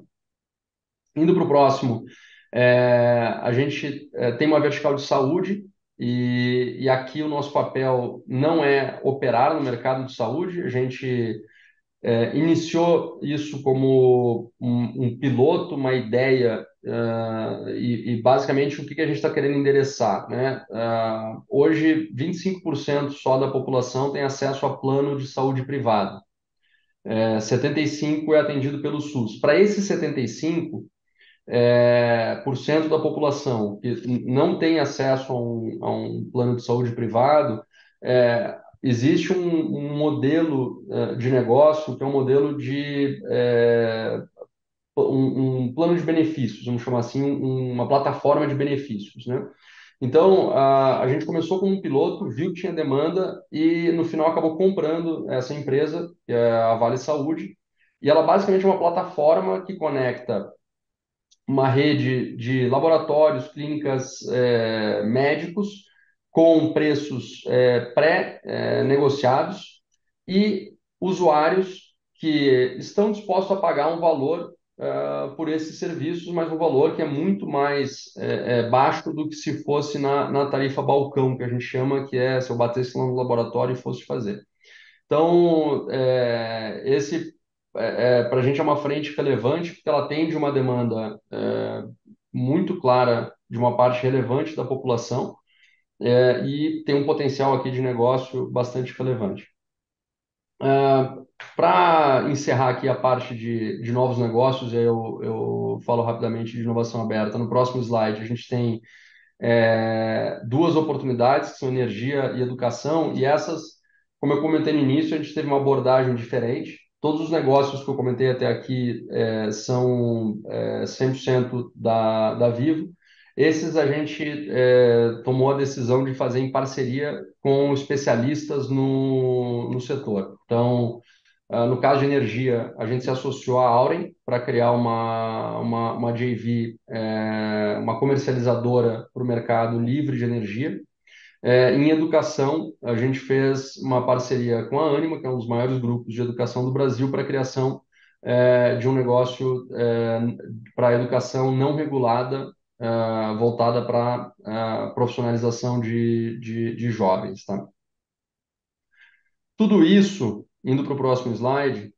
Indo para o próximo, a gente tem uma vertical de saúde e aqui o nosso papel não é operar no mercado de saúde, a gente iniciou isso como um piloto, uma ideia, e basicamente o que a gente está querendo endereçar, né? Hoje, 25% só da população tem acesso a plano de saúde privado, 75% é atendido pelo SUS. Para esses 75%, por cento da população que não tem acesso a um plano de saúde privado, existe um modelo de negócio que é um modelo de um plano de benefícios, vamos chamar assim, uma plataforma de benefícios, né? Então, a gente começou com um piloto, viu que tinha demanda e no final acabou comprando essa empresa, que é a Vale Saúde, e ela basicamente é uma plataforma que conecta uma rede de laboratórios, clínicas, médicos, com preços pré-negociados e usuários que estão dispostos a pagar um valor por esses serviços, mas um valor que é muito mais baixo do que se fosse na tarifa balcão, que a gente chama, que é se eu batesse lá no laboratório e fosse fazer. Então, esse para a gente é uma frente relevante, porque ela atende uma demanda muito clara de uma parte relevante da população e tem um potencial aqui de negócio bastante relevante. Para encerrar aqui a parte de novos negócios, eu falo rapidamente de inovação aberta. No próximo slide, a gente tem duas oportunidades, que são energia e educação, e essas, como eu comentei no início, a gente teve uma abordagem diferente. Todos os negócios que eu comentei até aqui são 100% da Vivo. Esses a gente tomou a decisão de fazer em parceria com especialistas no setor. Então, no caso de energia, a gente se associou à Auren para criar uma JV, uma comercializadora para o mercado livre de energia. Em educação, a gente fez uma parceria com a Anima, que é um dos maiores grupos de educação do Brasil, para a criação de um negócio para a educação não regulada, voltada para profissionalização de jovens. Tá? Tudo isso, indo para o próximo slide,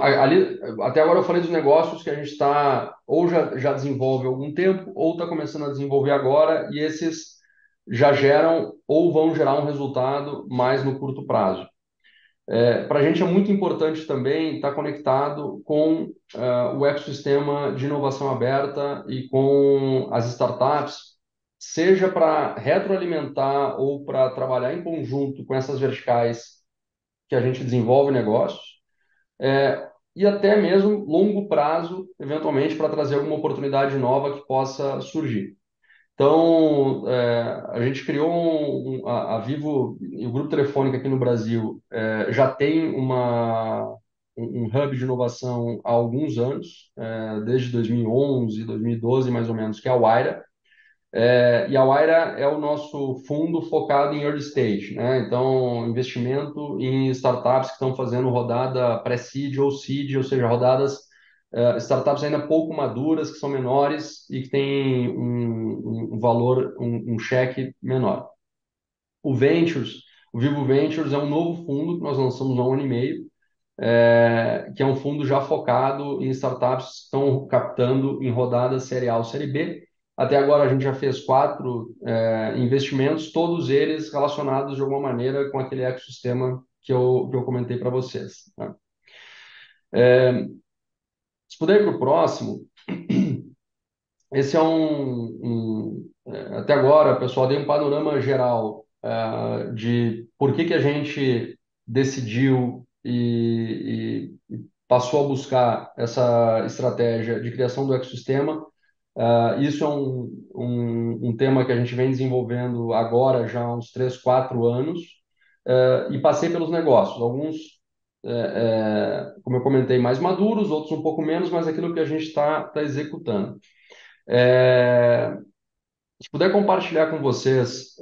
ali, até agora eu falei dos negócios que a gente está ou já desenvolve há algum tempo ou está começando a desenvolver agora e esses já geram ou vão gerar um resultado mais no curto prazo. Para a gente é muito importante também estar conectado com o ecossistema de inovação aberta e com as startups, seja para retroalimentar ou para trabalhar em conjunto com essas verticais que a gente desenvolve negócios, e até mesmo longo prazo, eventualmente, para trazer alguma oportunidade nova que possa surgir. Então, a gente criou a Vivo e o Grupo Telefônica aqui no Brasil já tem um hub de inovação há alguns anos, desde 2011, 2012 mais ou menos, que é a Wayra, e a Wayra é o nosso fundo focado em early stage, né? Então, investimento em startups que estão fazendo rodada pré-seed ou seed, ou seja, rodadas, startups ainda pouco maduras, que são menores e que têm um valor, um cheque menor. O Ventures, o Vivo Ventures é um novo fundo que nós lançamos há um ano e meio, que é um fundo já focado em startups que estão captando em rodadas Série A ou Série B. Até agora a gente já fez 4 investimentos, todos eles relacionados de alguma maneira com aquele ecossistema que eu comentei para vocês. Tá? Se puder ir para o próximo, esse é até agora, pessoal, dei um panorama geral de por que a gente decidiu e passou a buscar essa estratégia de criação do ecossistema. Isso é um tema que a gente vem desenvolvendo agora já há uns 3, 4 anos, e passei pelos negócios. Alguns, como eu comentei, mais maduros, outros um pouco menos, mas aquilo que a gente está executando. É, Se puder compartilhar com vocês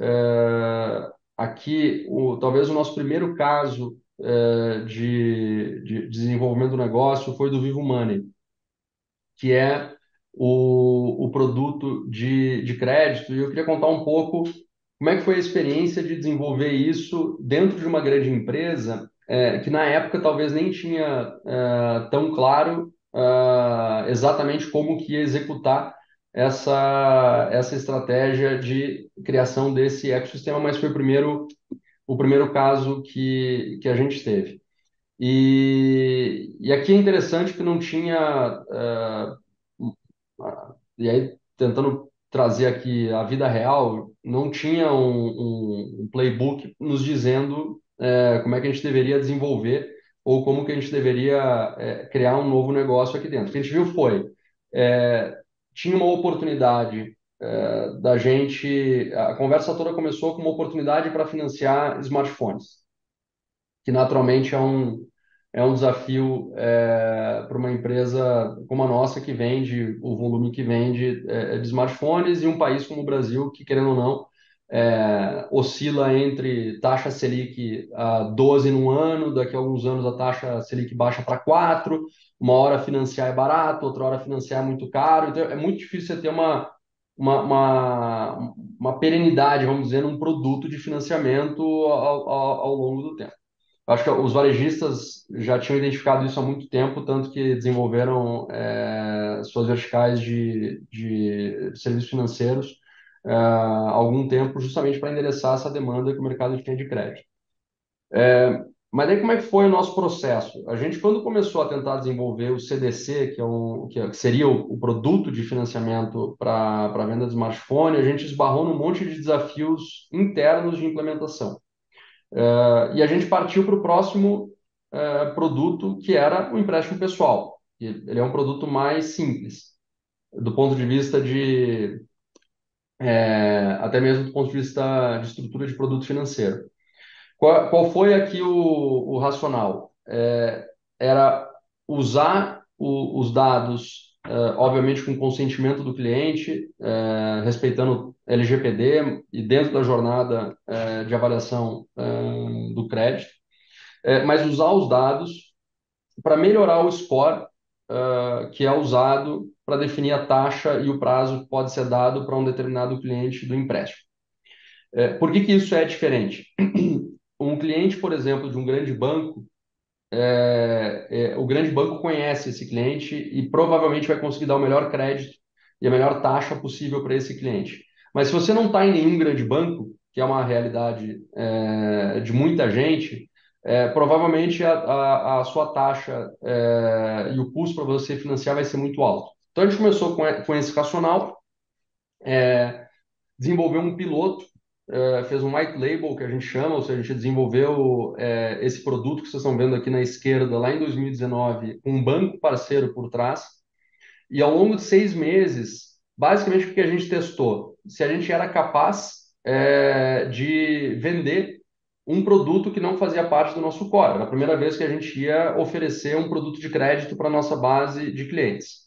aqui, talvez o nosso primeiro caso de desenvolvimento do negócio foi do Vivo Money, que é o produto de crédito. E eu queria contar um pouco como é que foi a experiência de desenvolver isso dentro de uma grande empresa, que na época talvez nem tinha tão claro exatamente como que ia executar essa estratégia de criação desse ecossistema, mas foi o primeiro caso que a gente teve. E aqui é interessante que não tinha. E aí, tentando trazer aqui a vida real, não tinha um playbook nos dizendo como é que a gente deveria desenvolver ou como que a gente deveria criar um novo negócio aqui dentro. O que a gente viu foi, é, tinha uma oportunidade da gente. A conversa toda começou com uma oportunidade para financiar smartphones, que naturalmente é um desafio para uma empresa como a nossa, que vende o volume que vende de smartphones, e um país como o Brasil, que, querendo ou não, oscila entre taxa Selic a 12 no ano, daqui a alguns anos a taxa Selic baixa para 4, uma hora financiar é barato, outra hora financiar é muito caro, então é muito difícil você ter uma perenidade, vamos dizer, num produto de financiamento ao longo do tempo. Acho que os varejistas já tinham identificado isso há muito tempo, tanto que desenvolveram suas verticais de serviços financeiros há algum tempo, justamente para endereçar essa demanda que o mercado tinha de crédito. Mas aí como é que foi o nosso processo? A gente, quando começou a tentar desenvolver o CDC, que seria o produto de financiamento para a venda de smartphone, a gente esbarrou num monte de desafios internos de implementação. E a gente partiu para o próximo produto, que era o empréstimo pessoal. Ele é um produto mais simples, do ponto de vista até mesmo do ponto de vista de estrutura de produto financeiro. Qual foi aqui o racional? Era usar os dados, obviamente com consentimento do cliente, respeitando LGPD e dentro da jornada de avaliação do crédito, mas usar os dados para melhorar o score que é usado para definir a taxa e o prazo que pode ser dado para um determinado cliente do empréstimo. Por que isso é diferente? Um cliente, por exemplo, de um grande banco, o grande banco conhece esse cliente e provavelmente vai conseguir dar o melhor crédito e a melhor taxa possível para esse cliente. Mas se você não está em nenhum grande banco, que é uma realidade de muita gente, provavelmente a sua taxa e o custo para você financiar vai ser muito alto. Então a gente começou com esse racional, desenvolveu um piloto, fez um white label que a gente chama, ou seja, a gente desenvolveu esse produto que vocês estão vendo aqui na esquerda lá em 2019, com um banco parceiro por trás, e ao longo de 6 meses, basicamente o que a gente testou? Se a gente era capaz de vender um produto que não fazia parte do nosso core. Era a primeira vez que a gente ia oferecer um produto de crédito para a nossa base de clientes.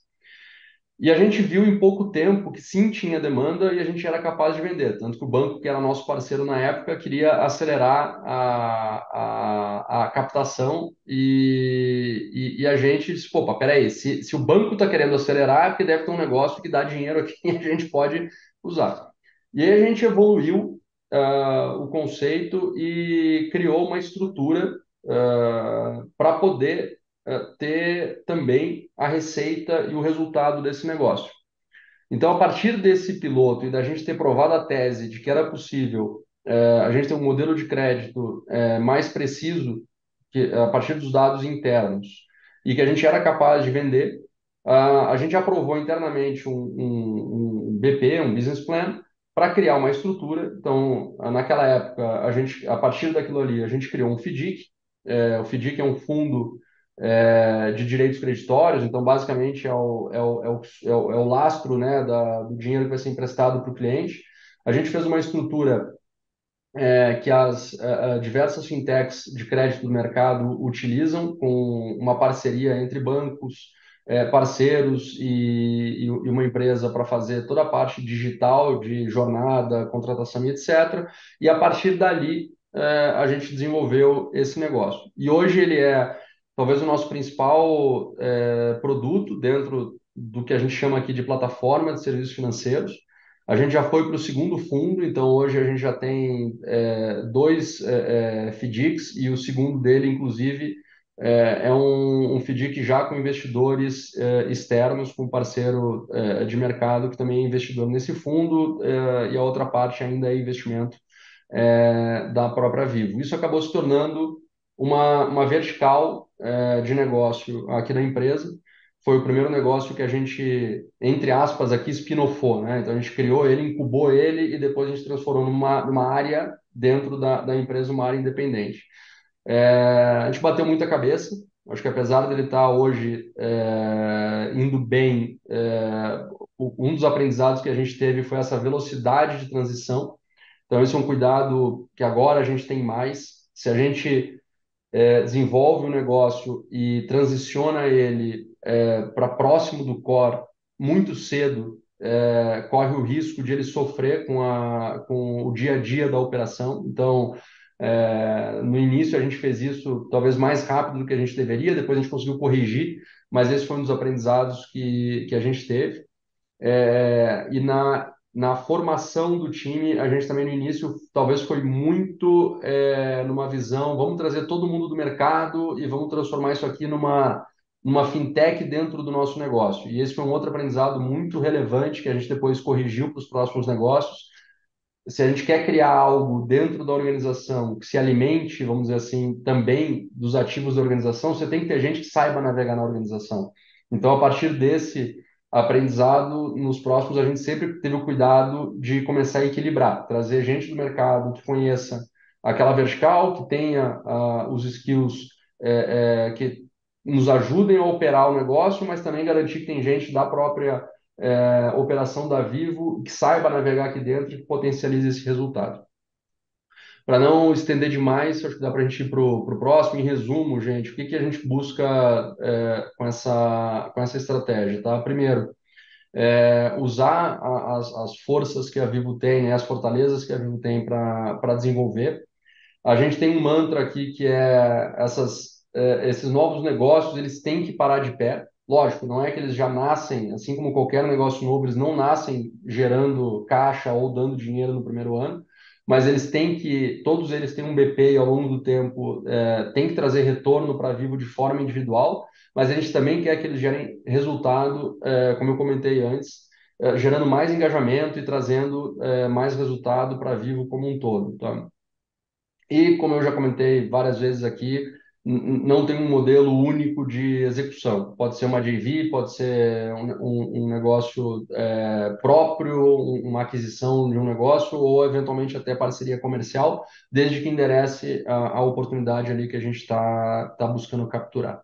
E a gente viu em pouco tempo que sim tinha demanda e a gente era capaz de vender. Tanto que o banco, que era nosso parceiro na época, queria acelerar a captação e a gente disse, pô, peraí, se o banco está querendo acelerar, é porque deve ter um negócio que dá dinheiro aqui e a gente pode usar. E aí a gente evoluiu o conceito e criou uma estrutura para poder ter também a receita e o resultado desse negócio. Então, a partir desse piloto e da gente ter provado a tese de que era possível a gente ter um modelo de crédito mais preciso a partir dos dados internos e que a gente era capaz de vender, a gente aprovou internamente um BP, um Business Plan, para criar uma estrutura. Então, naquela época, a partir daquilo ali, a gente criou um FDIC. O FDIC é um fundo de direitos creditórios, então, basicamente, é o lastro, né, do dinheiro que vai ser emprestado para o cliente. A gente fez uma estrutura que as diversas fintechs de crédito do mercado utilizam, com uma parceria entre bancos, parceiros e uma empresa para fazer toda a parte digital de jornada, contratação e etc. E a partir dali, a gente desenvolveu esse negócio. E hoje ele é talvez o nosso principal produto dentro do que a gente chama aqui de plataforma de serviços financeiros. A gente já foi para o segundo fundo, então hoje a gente já tem dois FDICs e o segundo dele, inclusive, é um FDIC já com investidores externos, com parceiro de mercado que também é investidor nesse fundo, e a outra parte ainda é investimento da própria Vivo. Isso acabou se tornando uma vertical de negócio aqui na empresa. Foi o primeiro negócio que a gente, entre aspas, aqui spin-offou, né? Então a gente criou ele, incubou ele e depois a gente transformou numa área dentro da empresa, uma área independente. A gente bateu muita cabeça. Acho que apesar dele estar hoje indo bem, um dos aprendizados que a gente teve foi essa velocidade de transição. Então, esse é um cuidado que agora a gente tem mais. Se a gente desenvolve o negócio e transiciona ele para próximo do core muito cedo, corre o risco de ele sofrer com o dia a dia da operação. Então, no início a gente fez isso talvez mais rápido do que a gente deveria, depois a gente conseguiu corrigir, mas esse foi um dos aprendizados que a gente teve. E na formação do time, a gente também no início talvez foi muito numa visão, vamos trazer todo mundo do mercado e vamos transformar isso aqui numa fintech dentro do nosso negócio. E esse foi um outro aprendizado muito relevante que a gente depois corrigiu para os próximos negócios. Se a gente quer criar algo dentro da organização que se alimente, vamos dizer assim, também dos ativos da organização, você tem que ter gente que saiba navegar na organização. Então, a partir desse aprendizado, nos próximos, a gente sempre teve o cuidado de começar a equilibrar, trazer gente do mercado que conheça aquela vertical, que tenha os skills que nos ajudem a operar o negócio, mas também garantir que tem gente da própria operação da Vivo que saiba navegar aqui dentro e que potencialize esse resultado. Para não estender demais, acho que dá para a gente ir para o próximo. Em resumo, gente, o que a gente busca com essa estratégia? Tá? Primeiro, usar as forças que a Vivo tem, né, as fortalezas que a Vivo tem para desenvolver. A gente tem um mantra aqui que é esses novos negócios, eles têm que parar de pé. Lógico, não é que eles já nascem, assim como qualquer negócio novo, eles não nascem gerando caixa ou dando dinheiro no primeiro ano, mas todos eles têm um BP e ao longo do tempo tem que trazer retorno para Vivo de forma individual, mas a gente também quer que eles gerem resultado, como eu comentei antes, gerando mais engajamento e trazendo mais resultado para Vivo como um todo. Tá? E, como eu já comentei várias vezes aqui, não tem um modelo único de execução. Pode ser uma JV, pode ser um negócio próprio, uma aquisição de um negócio, ou eventualmente até parceria comercial, desde que enderece a oportunidade ali que a gente está buscando capturar.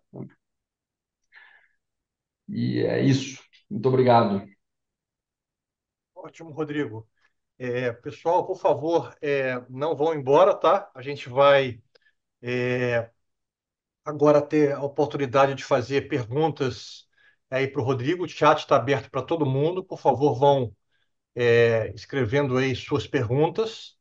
E é isso. Muito obrigado. Ótimo, Rodrigo. Pessoal, por favor, não vão embora, tá? A gente vai agora ter a oportunidade de fazer perguntas aí para o Rodrigo. O chat está aberto para todo mundo. Por favor, vão escrevendo aí suas perguntas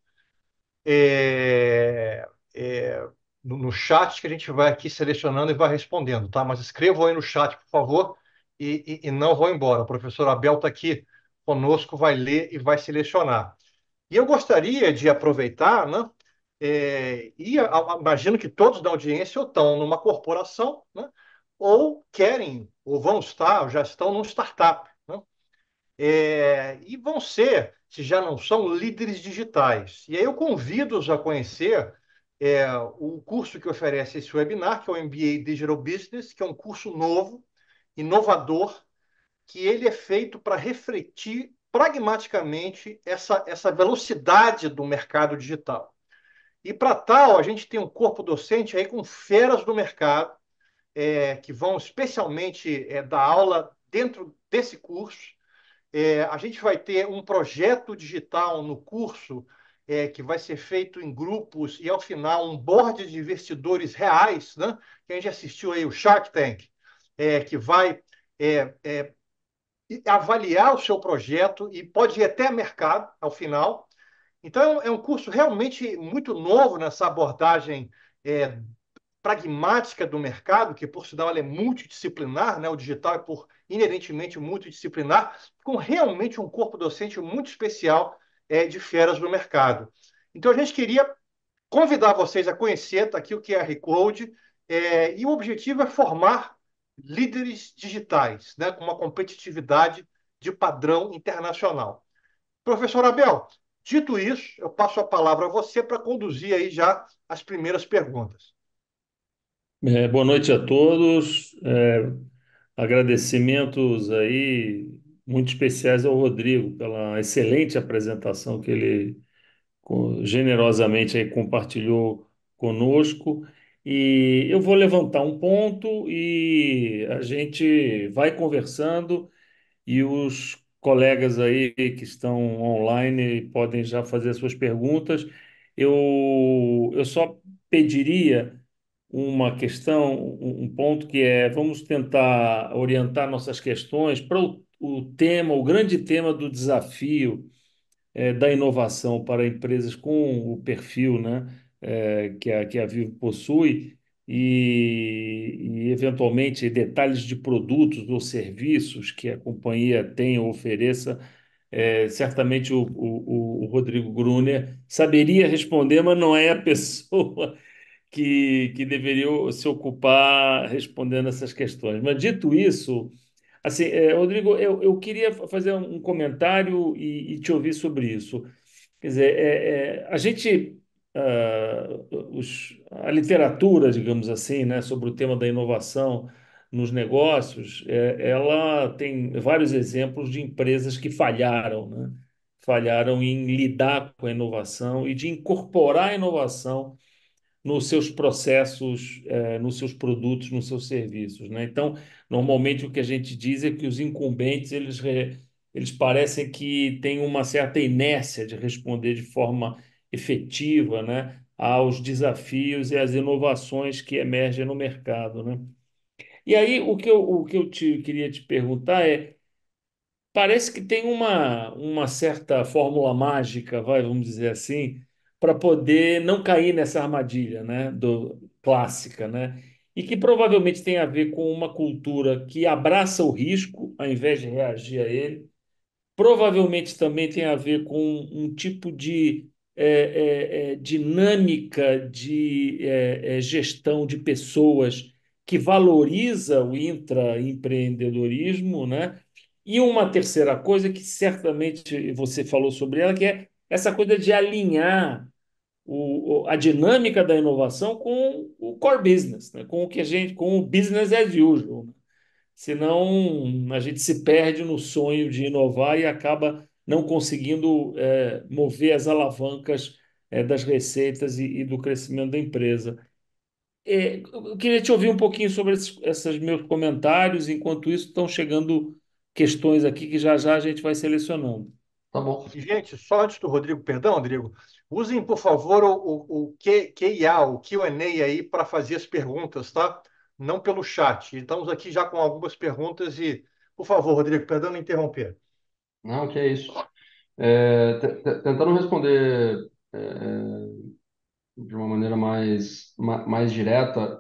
é, é, no chat que a gente vai aqui selecionando e vai respondendo, tá? Mas escrevam aí no chat, por favor, e não vão embora. O professor Abel está aqui conosco, vai ler e vai selecionar. E eu gostaria de aproveitar, né? Imagino que todos da audiência ou estão numa corporação, né? Ou querem, ou vão estar, ou já estão num startup, né? E vão ser, se já não são, líderes digitais. E aí eu convido-os a conhecer o curso que oferece esse webinar, que é o MBA Digital Business, que é um curso novo, inovador, que ele é feito para refletir pragmaticamente essa velocidade do mercado digital. E para tal, a gente tem um corpo docente aí com feras do mercado, que vão especialmente dar aula dentro desse curso. A gente vai ter um projeto digital no curso que vai ser feito em grupos e, ao final, um board de investidores reais, né? Que a gente assistiu aí o Shark Tank, que vai é, é, avaliar o seu projeto e pode ir até mercado ao final. Então, é um curso realmente muito novo nessa abordagem é, pragmática do mercado, que, por sinal, ela é multidisciplinar, né? O digital é, por inerentemente, multidisciplinar, com realmente um corpo docente muito especial de feras do mercado. Então, a gente queria convidar vocês a conhecer, está aqui o QR Code, e o objetivo é formar líderes digitais, né? Com uma competitividade de padrão internacional. Professor Abel, dito isso, eu passo a palavra a você para conduzir aí já as primeiras perguntas. Boa noite a todos. Agradecimentos aí muito especiais ao Rodrigo pela excelente apresentação que ele generosamente aí compartilhou conosco. E eu vou levantar um ponto e a gente vai conversando e os colegas aí que estão online podem já fazer suas perguntas. Eu só pediria uma questão, um ponto que é, vamos tentar orientar nossas questões para o tema, o grande tema do desafio da inovação para empresas com o perfil, né, que a Vivo possui e, eventualmente, detalhes de produtos ou serviços que a companhia tem ou ofereça. Certamente o Rodrigo Gruner saberia responder, mas não é a pessoa que deveriam se ocupar respondendo essas questões. Mas dito isso, assim, Rodrigo, eu queria fazer um comentário e te ouvir sobre isso. Quer dizer, a gente, a literatura, digamos assim, né, sobre o tema da inovação nos negócios, ela tem vários exemplos de empresas que falharam, né? Falharam em lidar com a inovação e de incorporar a inovação nos seus processos, nos seus produtos, nos seus serviços, né? Então, normalmente o que a gente diz é que os incumbentes eles parecem que têm uma certa inércia de responder de forma efetiva, né, aos desafios e às inovações que emergem no mercado, né? E aí o que eu queria te perguntar é: parece que tem uma certa fórmula mágica, vamos dizer assim, para poder não cair nessa armadilha, né, clássica, né? E que provavelmente tem a ver com uma cultura que abraça o risco ao invés de reagir a ele. Provavelmente também tem a ver com um tipo de dinâmica de gestão de pessoas que valoriza o intraempreendedorismo, né? E uma terceira coisa que certamente você falou sobre ela, que é essa coisa de alinhar a dinâmica da inovação com o core business, né? Com o que a gente, com o business as usual. Senão a gente se perde no sonho de inovar e acaba não conseguindo mover as alavancas das receitas e do crescimento da empresa. Eu queria te ouvir um pouquinho sobre esses meus comentários. Enquanto isso, estão chegando questões aqui que já já a gente vai selecionando. Tá bom. E, gente, só antes do Rodrigo, perdão, Rodrigo, usem, por favor, o QIA, o Q&A aí para fazer as perguntas, tá? Não pelo chat. Estamos aqui já com algumas perguntas e, por favor, Rodrigo, perdão me interromper. Não, que é isso. Tentando responder de uma maneira mais direta,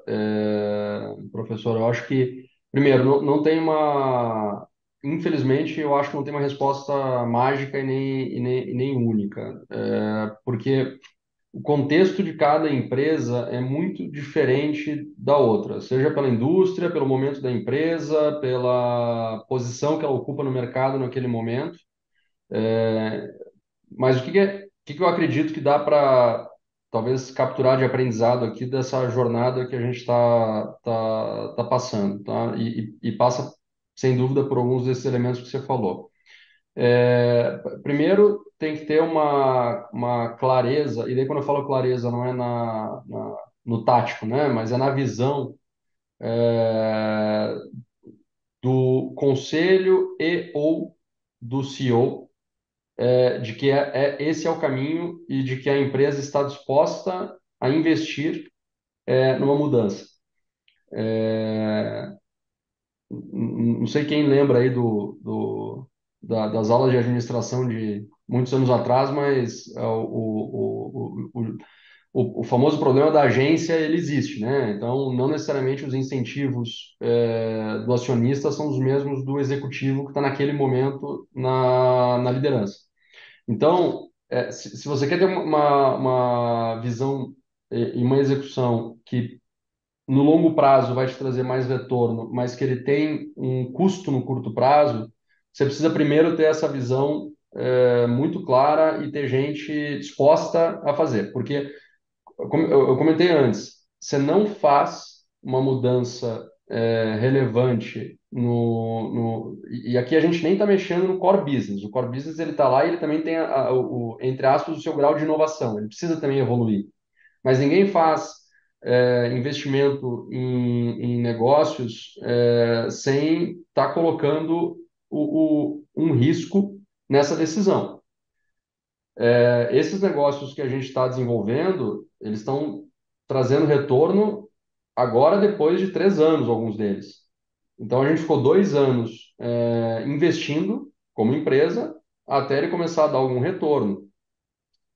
professor, eu acho que, primeiro, não tem uma. Infelizmente, eu acho que não tem uma resposta mágica e nem única, porque o contexto de cada empresa é muito diferente da outra, seja pela indústria, pelo momento da empresa, pela posição que ela ocupa no mercado naquele momento. Mas o que eu acredito que dá para talvez capturar de aprendizado aqui dessa jornada que a gente está passando, tá? E passa sem dúvida, por alguns desses elementos que você falou. Primeiro, tem que ter uma clareza, e daí quando eu falo clareza, não é no tático, né? Mas é na visão é, do conselho e ou do CEO, de que esse é o caminho e de que a empresa está disposta a investir numa mudança. Não sei quem lembra aí das aulas de administração de muitos anos atrás, mas o famoso problema da agência, ele existe, né? Então, não necessariamente os incentivos do acionista são os mesmos do executivo que está naquele momento na liderança. Então, se você quer ter uma visão e uma execução que no longo prazo vai te trazer mais retorno, mas que ele tem um custo no curto prazo, você precisa primeiro ter essa visão muito clara e ter gente disposta a fazer. Porque, como eu comentei antes, você não faz uma mudança relevante e aqui a gente nem está mexendo no core business. O core business ele está lá e ele também tem entre aspas o seu grau de inovação. Ele precisa também evoluir. Mas ninguém faz investimento em negócios sem estar colocando um risco nessa decisão. Esses negócios que a gente está desenvolvendo, eles estão trazendo retorno agora depois de 3 anos, alguns deles. Então a gente ficou 2 anos investindo como empresa até ele começar a dar algum retorno.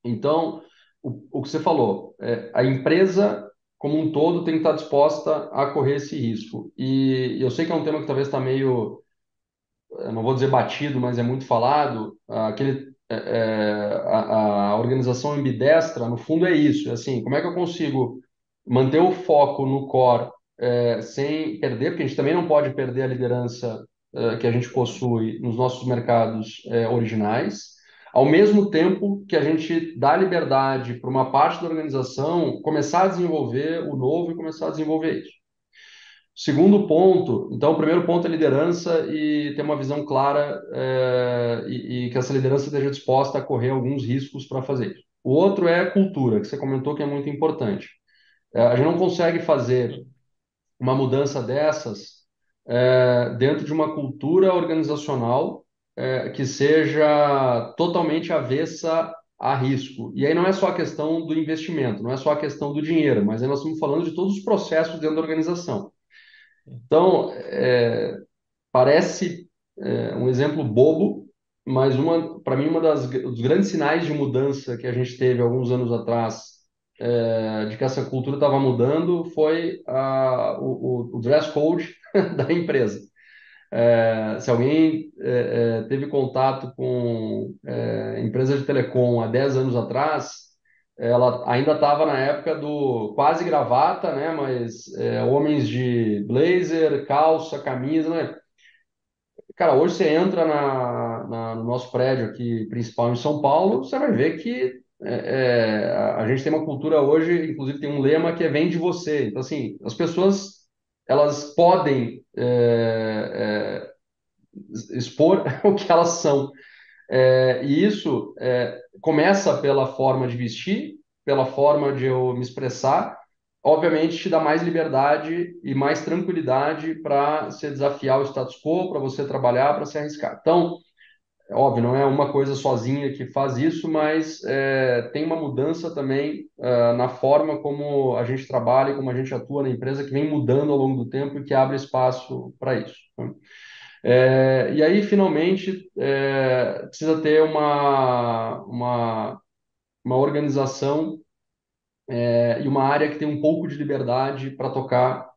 Então, o que você falou, a empresa como um todo tem que estar disposta a correr esse risco. E eu sei que é um tema que talvez está meio, eu não vou dizer batido, mas é muito falado. A organização ambidestra, no fundo, é isso. É assim, como é que eu consigo manter o foco no core sem perder, porque a gente também não pode perder a liderança que a gente possui nos nossos mercados originais, ao mesmo tempo que a gente dá liberdade para uma parte da organização começar a desenvolver o novo e começar a desenvolver isso. Segundo ponto, então, o primeiro ponto é liderança e ter uma visão clara e que essa liderança esteja disposta a correr alguns riscos para fazer isso. O outro é cultura, que você comentou que é muito importante. A gente não consegue fazer uma mudança dessas dentro de uma cultura organizacional que seja totalmente avessa a risco. E aí não é só a questão do investimento, não é só a questão do dinheiro, mas aí nós estamos falando de todos os processos dentro da organização. Então, parece um exemplo bobo, mas para mim dos grandes sinais de mudança que a gente teve alguns anos atrás, de que essa cultura estava mudando, foi o dress code da empresa. Se alguém teve contato com empresa de telecom há 10 anos atrás, ela ainda estava na época do quase gravata, né? Mas homens de blazer, calça, camisa, né? Cara, hoje você entra no nosso prédio aqui principal em São Paulo, você vai ver que a gente tem uma cultura hoje, inclusive tem um lema que é vem de você. Então, assim, as pessoas elas podem expor o que elas são. E isso começa pela forma de vestir, pela forma de eu me expressar. Obviamente, te dá mais liberdade e mais tranquilidade para se desafiar o status quo, para você trabalhar, para se arriscar. Então, óbvio, não é uma coisa sozinha que faz isso, mas tem uma mudança também na forma como a gente trabalha e como a gente atua na empresa, que vem mudando ao longo do tempo e que abre espaço para isso, né? E aí, finalmente, precisa ter uma organização e uma área que tem um pouco de liberdade para tocar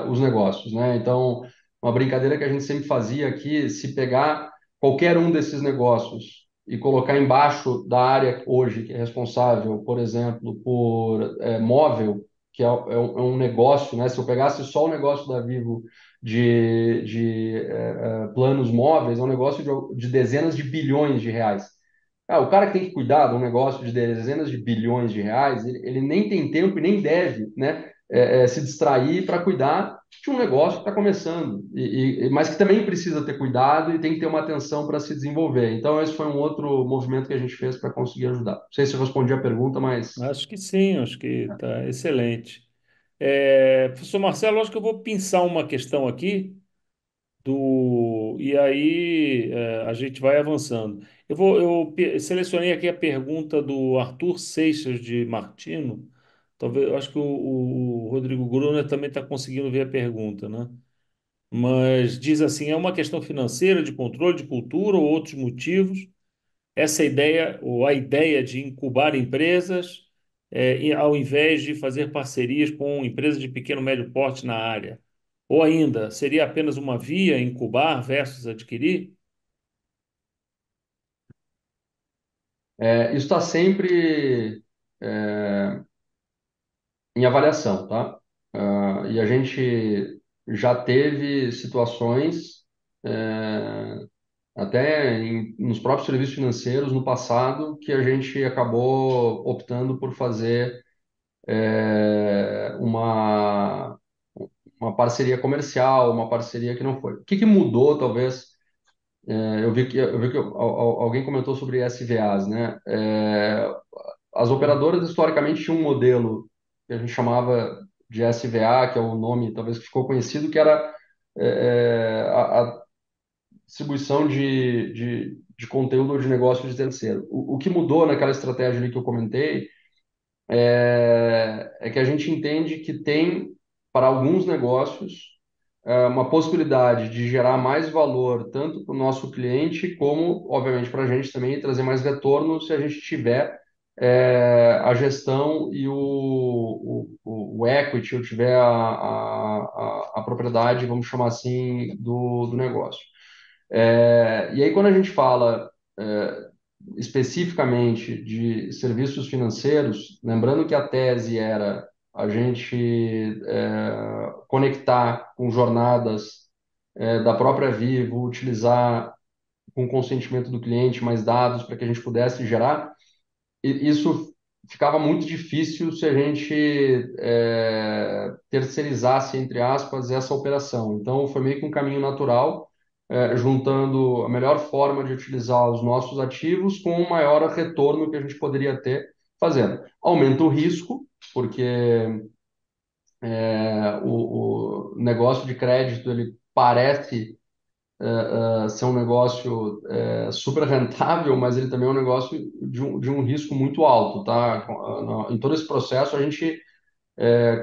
os negócios, né? Então, uma brincadeira que a gente sempre fazia aqui, se pegar qualquer um desses negócios e colocar embaixo da área hoje que é responsável, por exemplo, por móvel, que é um negócio, né? Se eu pegasse só o negócio da Vivo de planos móveis, é um negócio de dezenas de bilhões de reais. O cara que tem que cuidar de um negócio de dezenas de bilhões de reais, ele nem tem tempo e nem deve, né, se distrair para cuidar de um negócio que está começando, mas que também precisa ter cuidado e tem que ter uma atenção para se desenvolver. Então, esse foi um outro movimento que a gente fez para conseguir ajudar. Não sei se eu respondi a pergunta, mas Acho que sim, acho que está excelente. Professor Marcelo, acho que eu vou pensar uma questão aqui e aí a gente vai avançando. Selecionei aqui a pergunta do Arthur Seixas de Martino. Talvez, eu acho que o Rodrigo Gruner também está conseguindo ver a pergunta, né? Mas diz assim: é uma questão financeira, de controle de cultura ou outros motivos? Essa ideia, ou a ideia de incubar empresas, ao invés de fazer parcerias com empresas de pequeno e médio porte na área? Ou ainda, seria apenas uma via incubar versus adquirir? isso está sempre em avaliação, tá? E a gente já teve situações, até nos próprios serviços financeiros no passado, que a gente acabou optando por fazer uma parceria comercial, uma parceria que não foi. O que que mudou, talvez? Eu vi que alguém comentou sobre SVAs, né? As operadoras historicamente tinham um modelo que a gente chamava de SVA, que é o nome talvez que ficou conhecido, que era a distribuição de conteúdo ou de negócio de terceiro. O que mudou naquela estratégia ali que eu comentei é que a gente entende que tem, para alguns negócios, uma possibilidade de gerar mais valor tanto para o nosso cliente como, obviamente, para a gente também trazer mais retorno se a gente tiver a gestão e o equity, ou tiver a propriedade, vamos chamar assim, do negócio. E aí, quando a gente fala especificamente de serviços financeiros, lembrando que a tese era a gente conectar com jornadas da própria Vivo, utilizar com consentimento do cliente mais dados para que a gente pudesse gerar, e isso ficava muito difícil se a gente terceirizasse, entre aspas, essa operação. Então, foi meio que um caminho natural, juntando a melhor forma de utilizar os nossos ativos com o maior retorno que a gente poderia ter fazendo. Aumenta o risco, porque o negócio de crédito ele parece ser um negócio super rentável, mas ele também é um negócio de um risco muito alto, tá? Em todo esse processo, a gente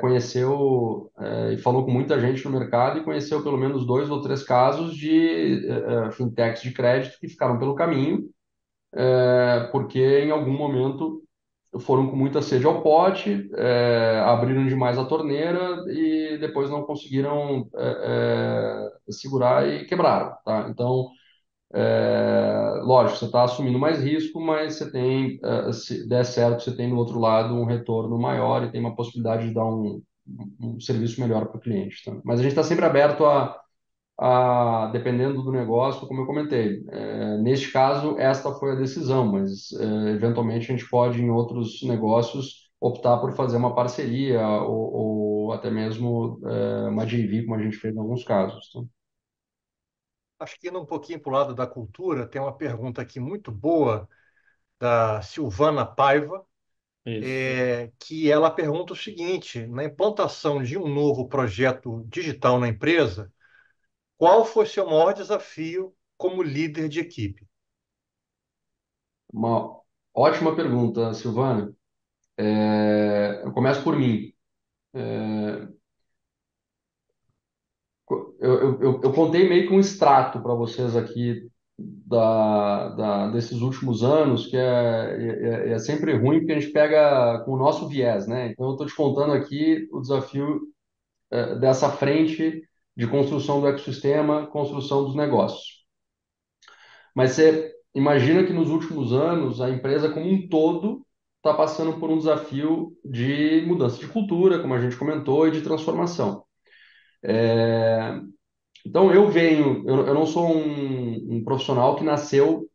conheceu e falou com muita gente no mercado e conheceu pelo menos 2 ou 3 casos de fintechs de crédito que ficaram pelo caminho, porque em algum momento foram com muita sede ao pote, abriram demais a torneira e depois não conseguiram segurar e quebraram, tá? Então, lógico, você está assumindo mais risco, mas você tem, se der certo, você tem do outro lado um retorno maior e tem uma possibilidade de dar um serviço melhor para o cliente, tá? Mas a gente está sempre aberto dependendo do negócio, como eu comentei. Neste caso, esta foi a decisão, mas eventualmente a gente pode, em outros negócios, optar por fazer uma parceria ou até mesmo uma JV, como a gente fez em alguns casos, tá? Acho que indo um pouquinho para o lado da cultura, tem uma pergunta aqui muito boa da Silvana Paiva, Isso. que ela pergunta o seguinte: na implantação de um novo projeto digital na empresa, qual foi seu maior desafio como líder de equipe? Uma ótima pergunta, Silvana. Eu começo por mim. Eu contei meio que um extrato para vocês aqui desses últimos anos, que é sempre ruim, porque a gente pega com o nosso viés, né? Então, eu estou te contando aqui o desafio dessa frente de construção do ecossistema, construção dos negócios. Mas você imagina que nos últimos anos, a empresa como um todo está passando por um desafio de mudança de cultura, como a gente comentou, e de transformação. Então, eu não sou um profissional que nasceu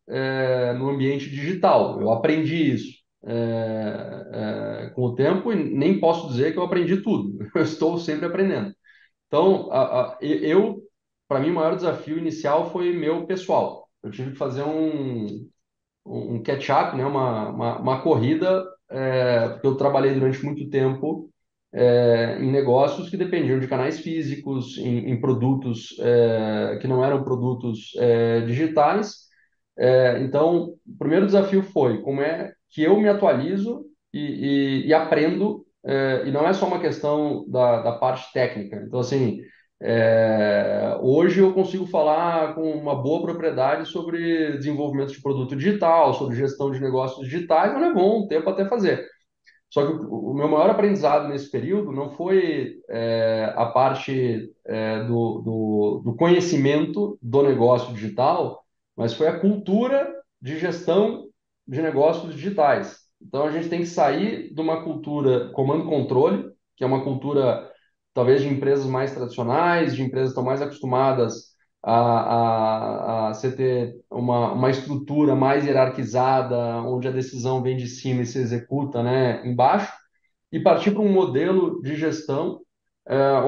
no ambiente digital, eu aprendi isso com o tempo e nem posso dizer que eu aprendi tudo, eu estou sempre aprendendo. Então, para mim, o maior desafio inicial foi meu pessoal. Eu tive que fazer um catch-up, né? Uma corrida, porque eu trabalhei durante muito tempo em negócios que dependiam de canais físicos, em produtos que não eram produtos digitais. Então, o primeiro desafio foi como é que eu me atualizo e aprendo, e não é só uma questão da parte técnica. Então, assim, hoje eu consigo falar com uma boa propriedade sobre desenvolvimento de produto digital, sobre gestão de negócios digitais, mas levou um tempo até fazer. Só que o meu maior aprendizado nesse período não foi a parte do conhecimento do negócio digital, mas foi a cultura de gestão de negócios digitais. Então a gente tem que sair de uma cultura comando-controle, que é uma cultura talvez de empresas mais tradicionais, de empresas que estão mais acostumadas a você ter uma estrutura mais hierarquizada, onde a decisão vem de cima e se executa, né, embaixo, e partir para um modelo de gestão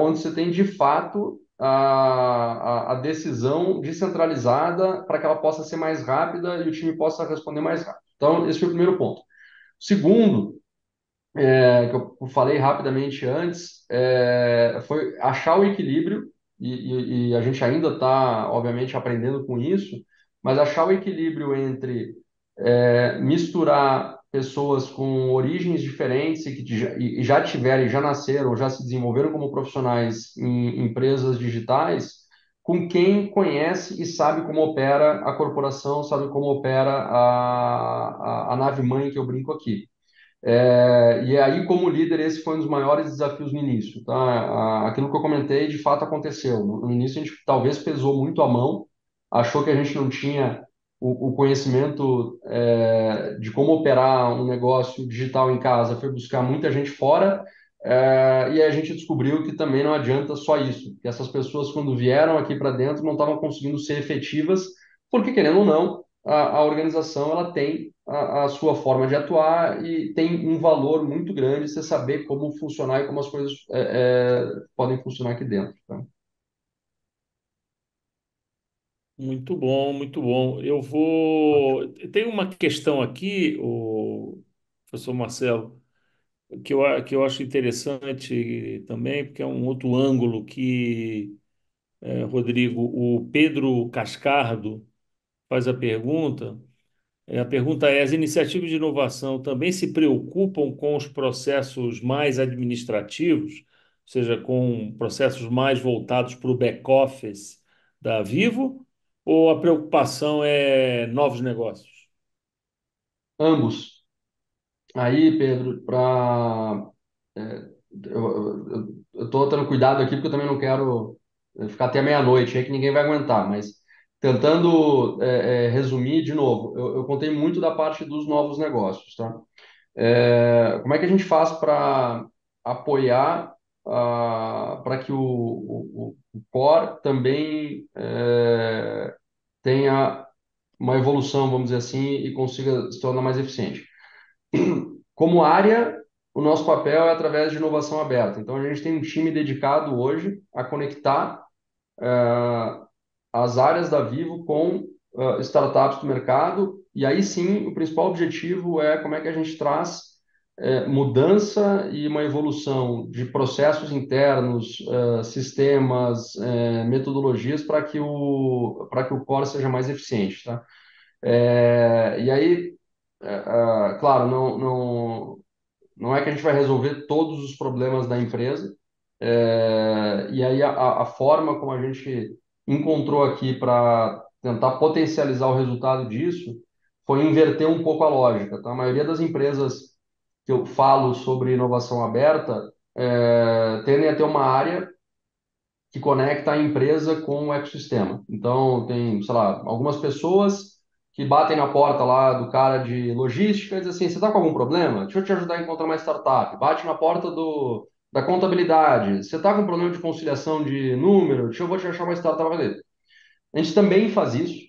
onde você tem de fato a decisão descentralizada para que ela possa ser mais rápida e o time possa responder mais rápido. Então, esse foi o primeiro ponto. Segundo, que eu falei rapidamente antes, foi achar o equilíbrio, e a gente ainda está, obviamente, aprendendo com isso, mas achar o equilíbrio entre misturar pessoas com origens diferentes e que já tiveram, já nasceram, já se desenvolveram como profissionais em empresas digitais, com quem conhece e sabe como opera a corporação, sabe como opera a nave-mãe que eu brinco aqui. E aí, como líder, esse foi um dos maiores desafios no início, tá? Aquilo que eu comentei, de fato, aconteceu. No início, a gente talvez pesou muito a mão, achou que a gente não tinha o conhecimento, de como operar um negócio digital em casa, foi buscar muita gente fora, e aí a gente descobriu que também não adianta só isso, que essas pessoas, quando vieram aqui para dentro, não estavam conseguindo ser efetivas, porque, querendo ou não, a organização ela tem a sua forma de atuar e tem um valor muito grande você saber como funcionar e como as coisas podem funcionar aqui dentro. Tá? Muito bom, muito bom. Eu vou. Tem uma questão aqui, o professor Marcelo, que eu acho interessante também, porque é um outro ângulo que, Rodrigo, o Pedro Cascardo faz a pergunta. A pergunta é: as iniciativas de inovação também se preocupam com os processos mais administrativos, ou seja, com processos mais voltados para o back-office da Vivo, ou a preocupação é novos negócios? Ambos. Aí, Pedro, eu estou tendo cuidado aqui porque eu também não quero ficar até meia-noite, aí que ninguém vai aguentar, mas tentando resumir de novo, eu contei muito da parte dos novos negócios, tá? Como é que a gente faz para apoiar, para que o core também tenha uma evolução, vamos dizer assim, e consiga se tornar mais eficiente? Como área, o nosso papel é através de inovação aberta. Então, a gente tem um time dedicado hoje a conectar eh, as áreas da Vivo com startups do mercado. E aí sim, o principal objetivo é como é que a gente traz mudança e uma evolução de processos internos, sistemas, metodologias para que o core seja mais eficiente, tá? E aí, claro, não é que a gente vai resolver todos os problemas da empresa, e aí a forma como a gente encontrou aqui para tentar potencializar o resultado disso foi inverter um pouco a lógica, tá? A maioria das empresas que eu falo sobre inovação aberta tendem a ter uma área que conecta a empresa com o ecossistema. Então, tem, sei lá, algumas pessoas que batem na porta lá do cara de logística e dizem assim, você está com algum problema? Deixa eu te ajudar a encontrar uma startup. Bate na porta da contabilidade. Você está com problema de conciliação de número? Vou te achar uma startup para fazer. A gente também faz isso,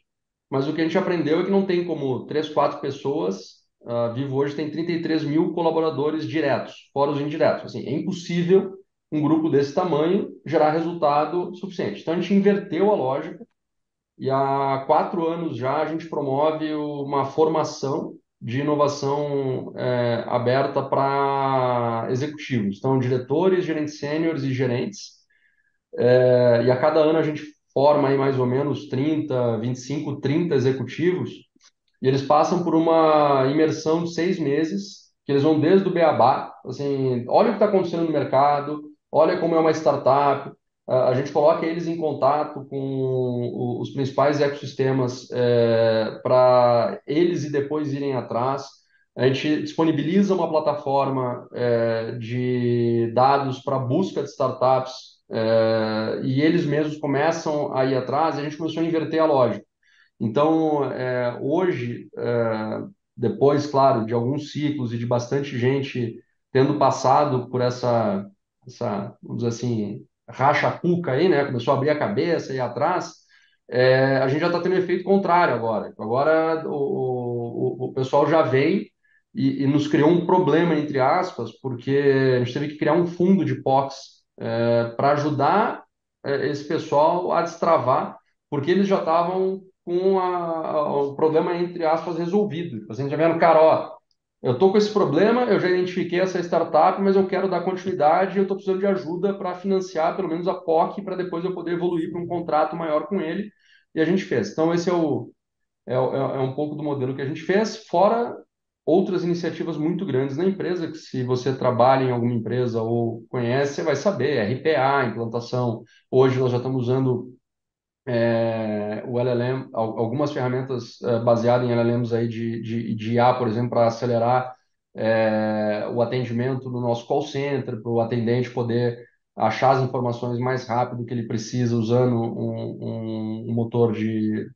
mas o que a gente aprendeu é que não tem como três, quatro pessoas. A Vivo hoje tem 33 mil colaboradores diretos, fora os indiretos. Assim, é impossível um grupo desse tamanho gerar resultado suficiente. Então, a gente inverteu a lógica e há 4 anos já a gente promove uma formação de inovação aberta para executivos. Então, diretores, gerentes sêniores e gerentes. E a cada ano a gente forma aí mais ou menos 30, 25, 30 executivos e eles passam por uma imersão de 6 meses, que eles vão desde o beabá, assim, olha o que está acontecendo no mercado, olha como é uma startup, a gente coloca eles em contato com os principais ecossistemas para eles e depois irem atrás. A gente disponibiliza uma plataforma de dados para busca de startups e eles mesmos começam a ir atrás e a gente começou a inverter a lógica. Então, hoje, depois, claro, de alguns ciclos e de bastante gente tendo passado por vamos dizer assim, racha-cuca aí, né? Começou a abrir a cabeça e ir atrás, a gente já está tendo um efeito contrário agora. Agora, o pessoal já vem e nos criou um problema, entre aspas, porque a gente teve que criar um fundo de POCs para ajudar esse pessoal a destravar, porque eles já estavam com o problema, entre aspas, resolvido. Tipo assim, já vendo, cara, ó, eu estou com esse problema, eu já identifiquei essa startup, mas eu quero dar continuidade e eu estou precisando de ajuda para financiar pelo menos a POC para depois eu poder evoluir para um contrato maior com ele. E a gente fez. Então, esse é um pouco do modelo que a gente fez, fora outras iniciativas muito grandes na empresa, que se você trabalha em alguma empresa ou conhece, você vai saber, RPA, implantação. Hoje nós já estamos usando o LLM, algumas ferramentas baseadas em LLMs aí de IA, por exemplo, para acelerar o atendimento no nosso call center, para o atendente poder achar as informações mais rápido que ele precisa usando um motor de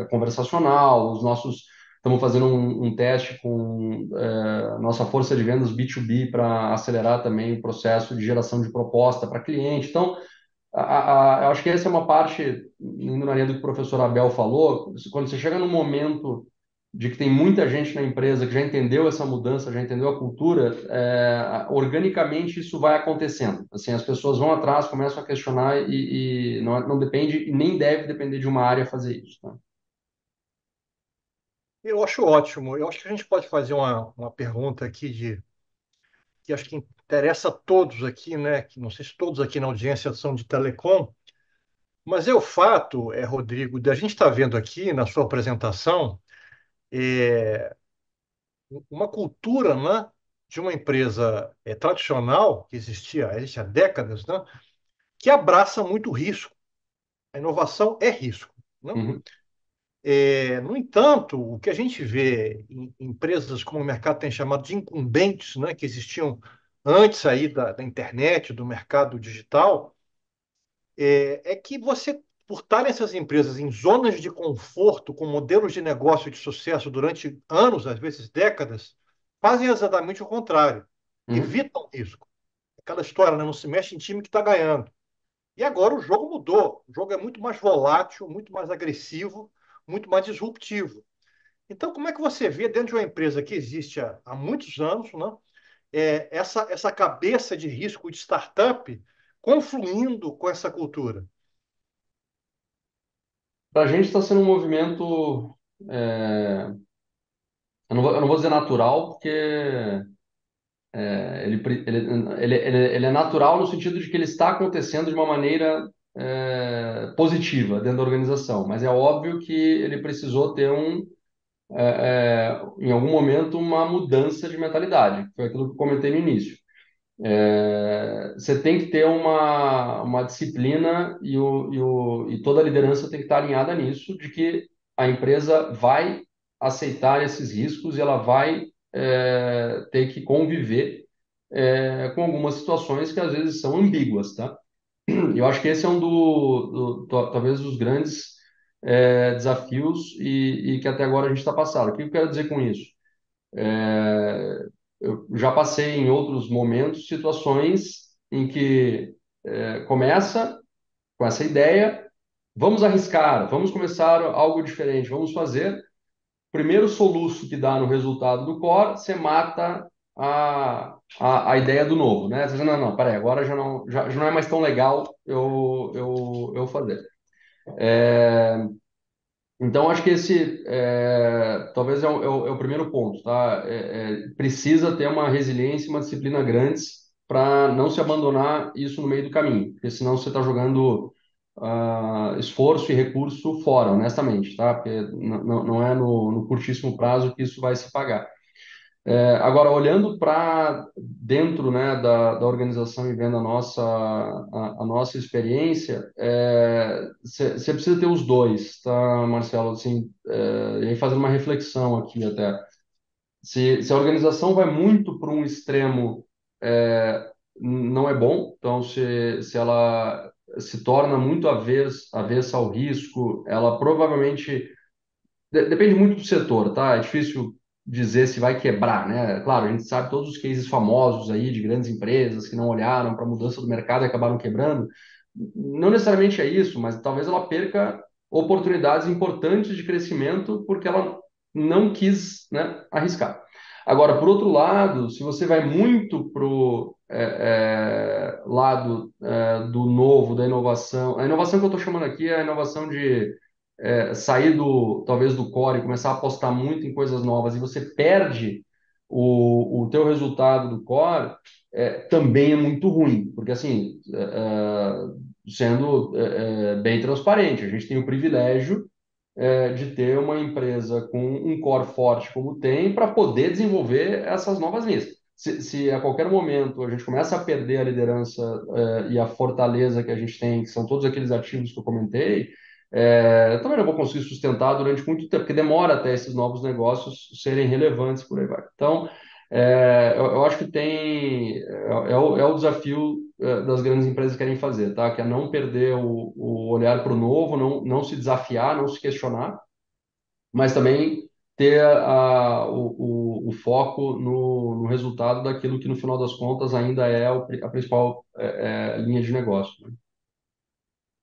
conversacional. Estamos fazendo um teste com nossa força de vendas B2B para acelerar também o processo de geração de proposta para cliente. Então, eu acho que essa é uma parte, indo na linha do que o professor Abel falou, quando você chega num momento de que tem muita gente na empresa que já entendeu essa mudança, já entendeu a cultura, organicamente isso vai acontecendo. Assim, as pessoas vão atrás, começam a questionar e não depende e nem deve depender de uma área fazer isso. Tá? Eu acho ótimo. Eu acho que a gente pode fazer uma pergunta aqui que acho que interessa a todos aqui, né? Que não sei se todos aqui na audiência são de telecom, mas é o fato, Rodrigo, da gente estar vendo aqui na sua apresentação é, uma cultura, né, de uma empresa tradicional que existe há décadas, né, que abraça muito risco. A inovação é risco, né? Uhum, No entanto, o que a gente vê em empresas como o mercado tem chamado de incumbentes, né, que existiam antes aí da internet, do mercado digital, é que você, por estarem essas empresas em zonas de conforto, com modelos de negócio de sucesso durante anos, às vezes décadas, fazem exatamente o contrário. uhum. Evitam risco. Aquela história, né? Não se mexe em time que está ganhando. E agora o jogo mudou. O jogo é muito mais volátil, muito mais agressivo, muito mais disruptivo. Então, como é que você vê dentro de uma empresa que existe há muitos anos, né, essa cabeça de risco de startup confluindo com essa cultura? Para a gente está sendo um movimento, é, eu não vou dizer natural, porque ele é natural no sentido de que ele está acontecendo de uma maneira positiva dentro da organização, mas é óbvio que ele precisou ter em algum momento, uma mudança de mentalidade. Foi aquilo que eu comentei no início. Você tem que ter uma disciplina e toda a liderança tem que estar alinhada nisso, de que a empresa vai aceitar esses riscos e ela vai ter que conviver com algumas situações que às vezes são ambíguas, tá? Eu acho que esse é talvez dos grandes desafios e que até agora a gente está passando. O que eu quero dizer com isso? É, eu já passei em outros momentos situações em que começa com essa ideia, vamos arriscar, vamos começar algo diferente, vamos fazer. Primeiro soluço que dá no resultado do core, você mata a ideia do novo, né? Você diz, não, não, peraí, agora já não é mais tão legal eu fazer. É, então, acho que esse talvez é o primeiro ponto, tá? Precisa ter uma resiliência e uma disciplina grandes para não se abandonar isso no meio do caminho, porque senão você está jogando esforço e recurso fora, honestamente, tá? Porque não é no curtíssimo prazo que isso vai se pagar. Agora, olhando para dentro, né, da organização e vendo a nossa experiência, você precisa ter os dois, tá, Marcelo? Assim, e aí fazendo uma reflexão aqui até. Se a organização vai muito para um extremo, não é bom. Então, se ela se torna muito avessa ao risco, ela provavelmente depende muito do setor, tá? É difícil dizer se vai quebrar, né? Claro, a gente sabe todos os cases famosos aí de grandes empresas que não olharam para a mudança do mercado e acabaram quebrando. Não necessariamente é isso, mas talvez ela perca oportunidades importantes de crescimento porque ela não quis, né, arriscar. Agora, por outro lado, se você vai muito pro lado do novo, da inovação, a inovação que eu estou chamando aqui é a inovação de sair talvez do core e começar a apostar muito em coisas novas e você perde o teu resultado do core, também é muito ruim, porque assim, sendo bem transparente, a gente tem o privilégio de ter uma empresa com um core forte como tem para poder desenvolver essas novas linhas. Se a qualquer momento a gente começa a perder a liderança e a fortaleza que a gente tem, que são todos aqueles ativos que eu comentei, eu também não vou conseguir sustentar durante muito tempo, porque demora até esses novos negócios serem relevantes por aí vai. Então, eu acho que é o desafio das grandes empresas querem fazer, tá? Que é não perder o olhar para o novo, não se desafiar, não se questionar, mas também ter o foco no resultado daquilo que, no final das contas, ainda é a principal linha de negócio, né?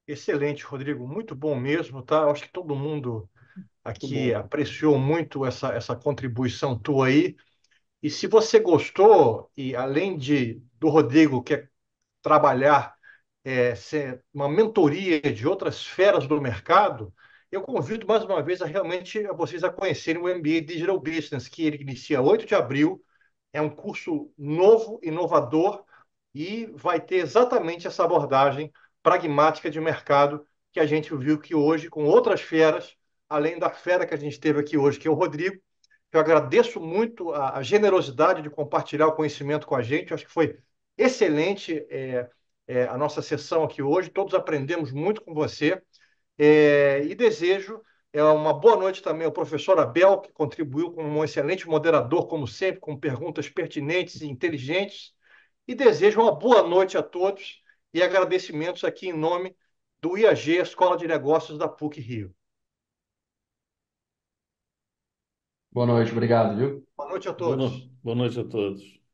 Excelente, Rodrigo. Muito bom mesmo, tá? Eu acho que todo mundo Muito aqui bom. apreciou muito essa contribuição tua aí. E se você gostou, e além do Rodrigo, que é trabalhar ser uma mentoria de outras feras do mercado, eu convido mais uma vez realmente a vocês a conhecerem o MBA Digital Business, que ele inicia 8 de abril. É um curso novo, inovador e vai ter exatamente essa abordagem pragmática de mercado que a gente viu que hoje, com outras feras, além da fera que a gente teve aqui hoje, que é o Rodrigo, eu agradeço muito a generosidade de compartilhar o conhecimento com a gente. Eu acho que foi excelente a nossa sessão aqui hoje. Todos aprendemos muito com você. E desejo uma boa noite também ao professor Abel, que contribuiu como um excelente moderador, como sempre, com perguntas pertinentes e inteligentes. E desejo uma boa noite a todos e agradecimentos aqui em nome do IAG, Escola de Negócios da PUC Rio. Boa noite, obrigado, viu? Boa noite a todos. Boa noite a todos.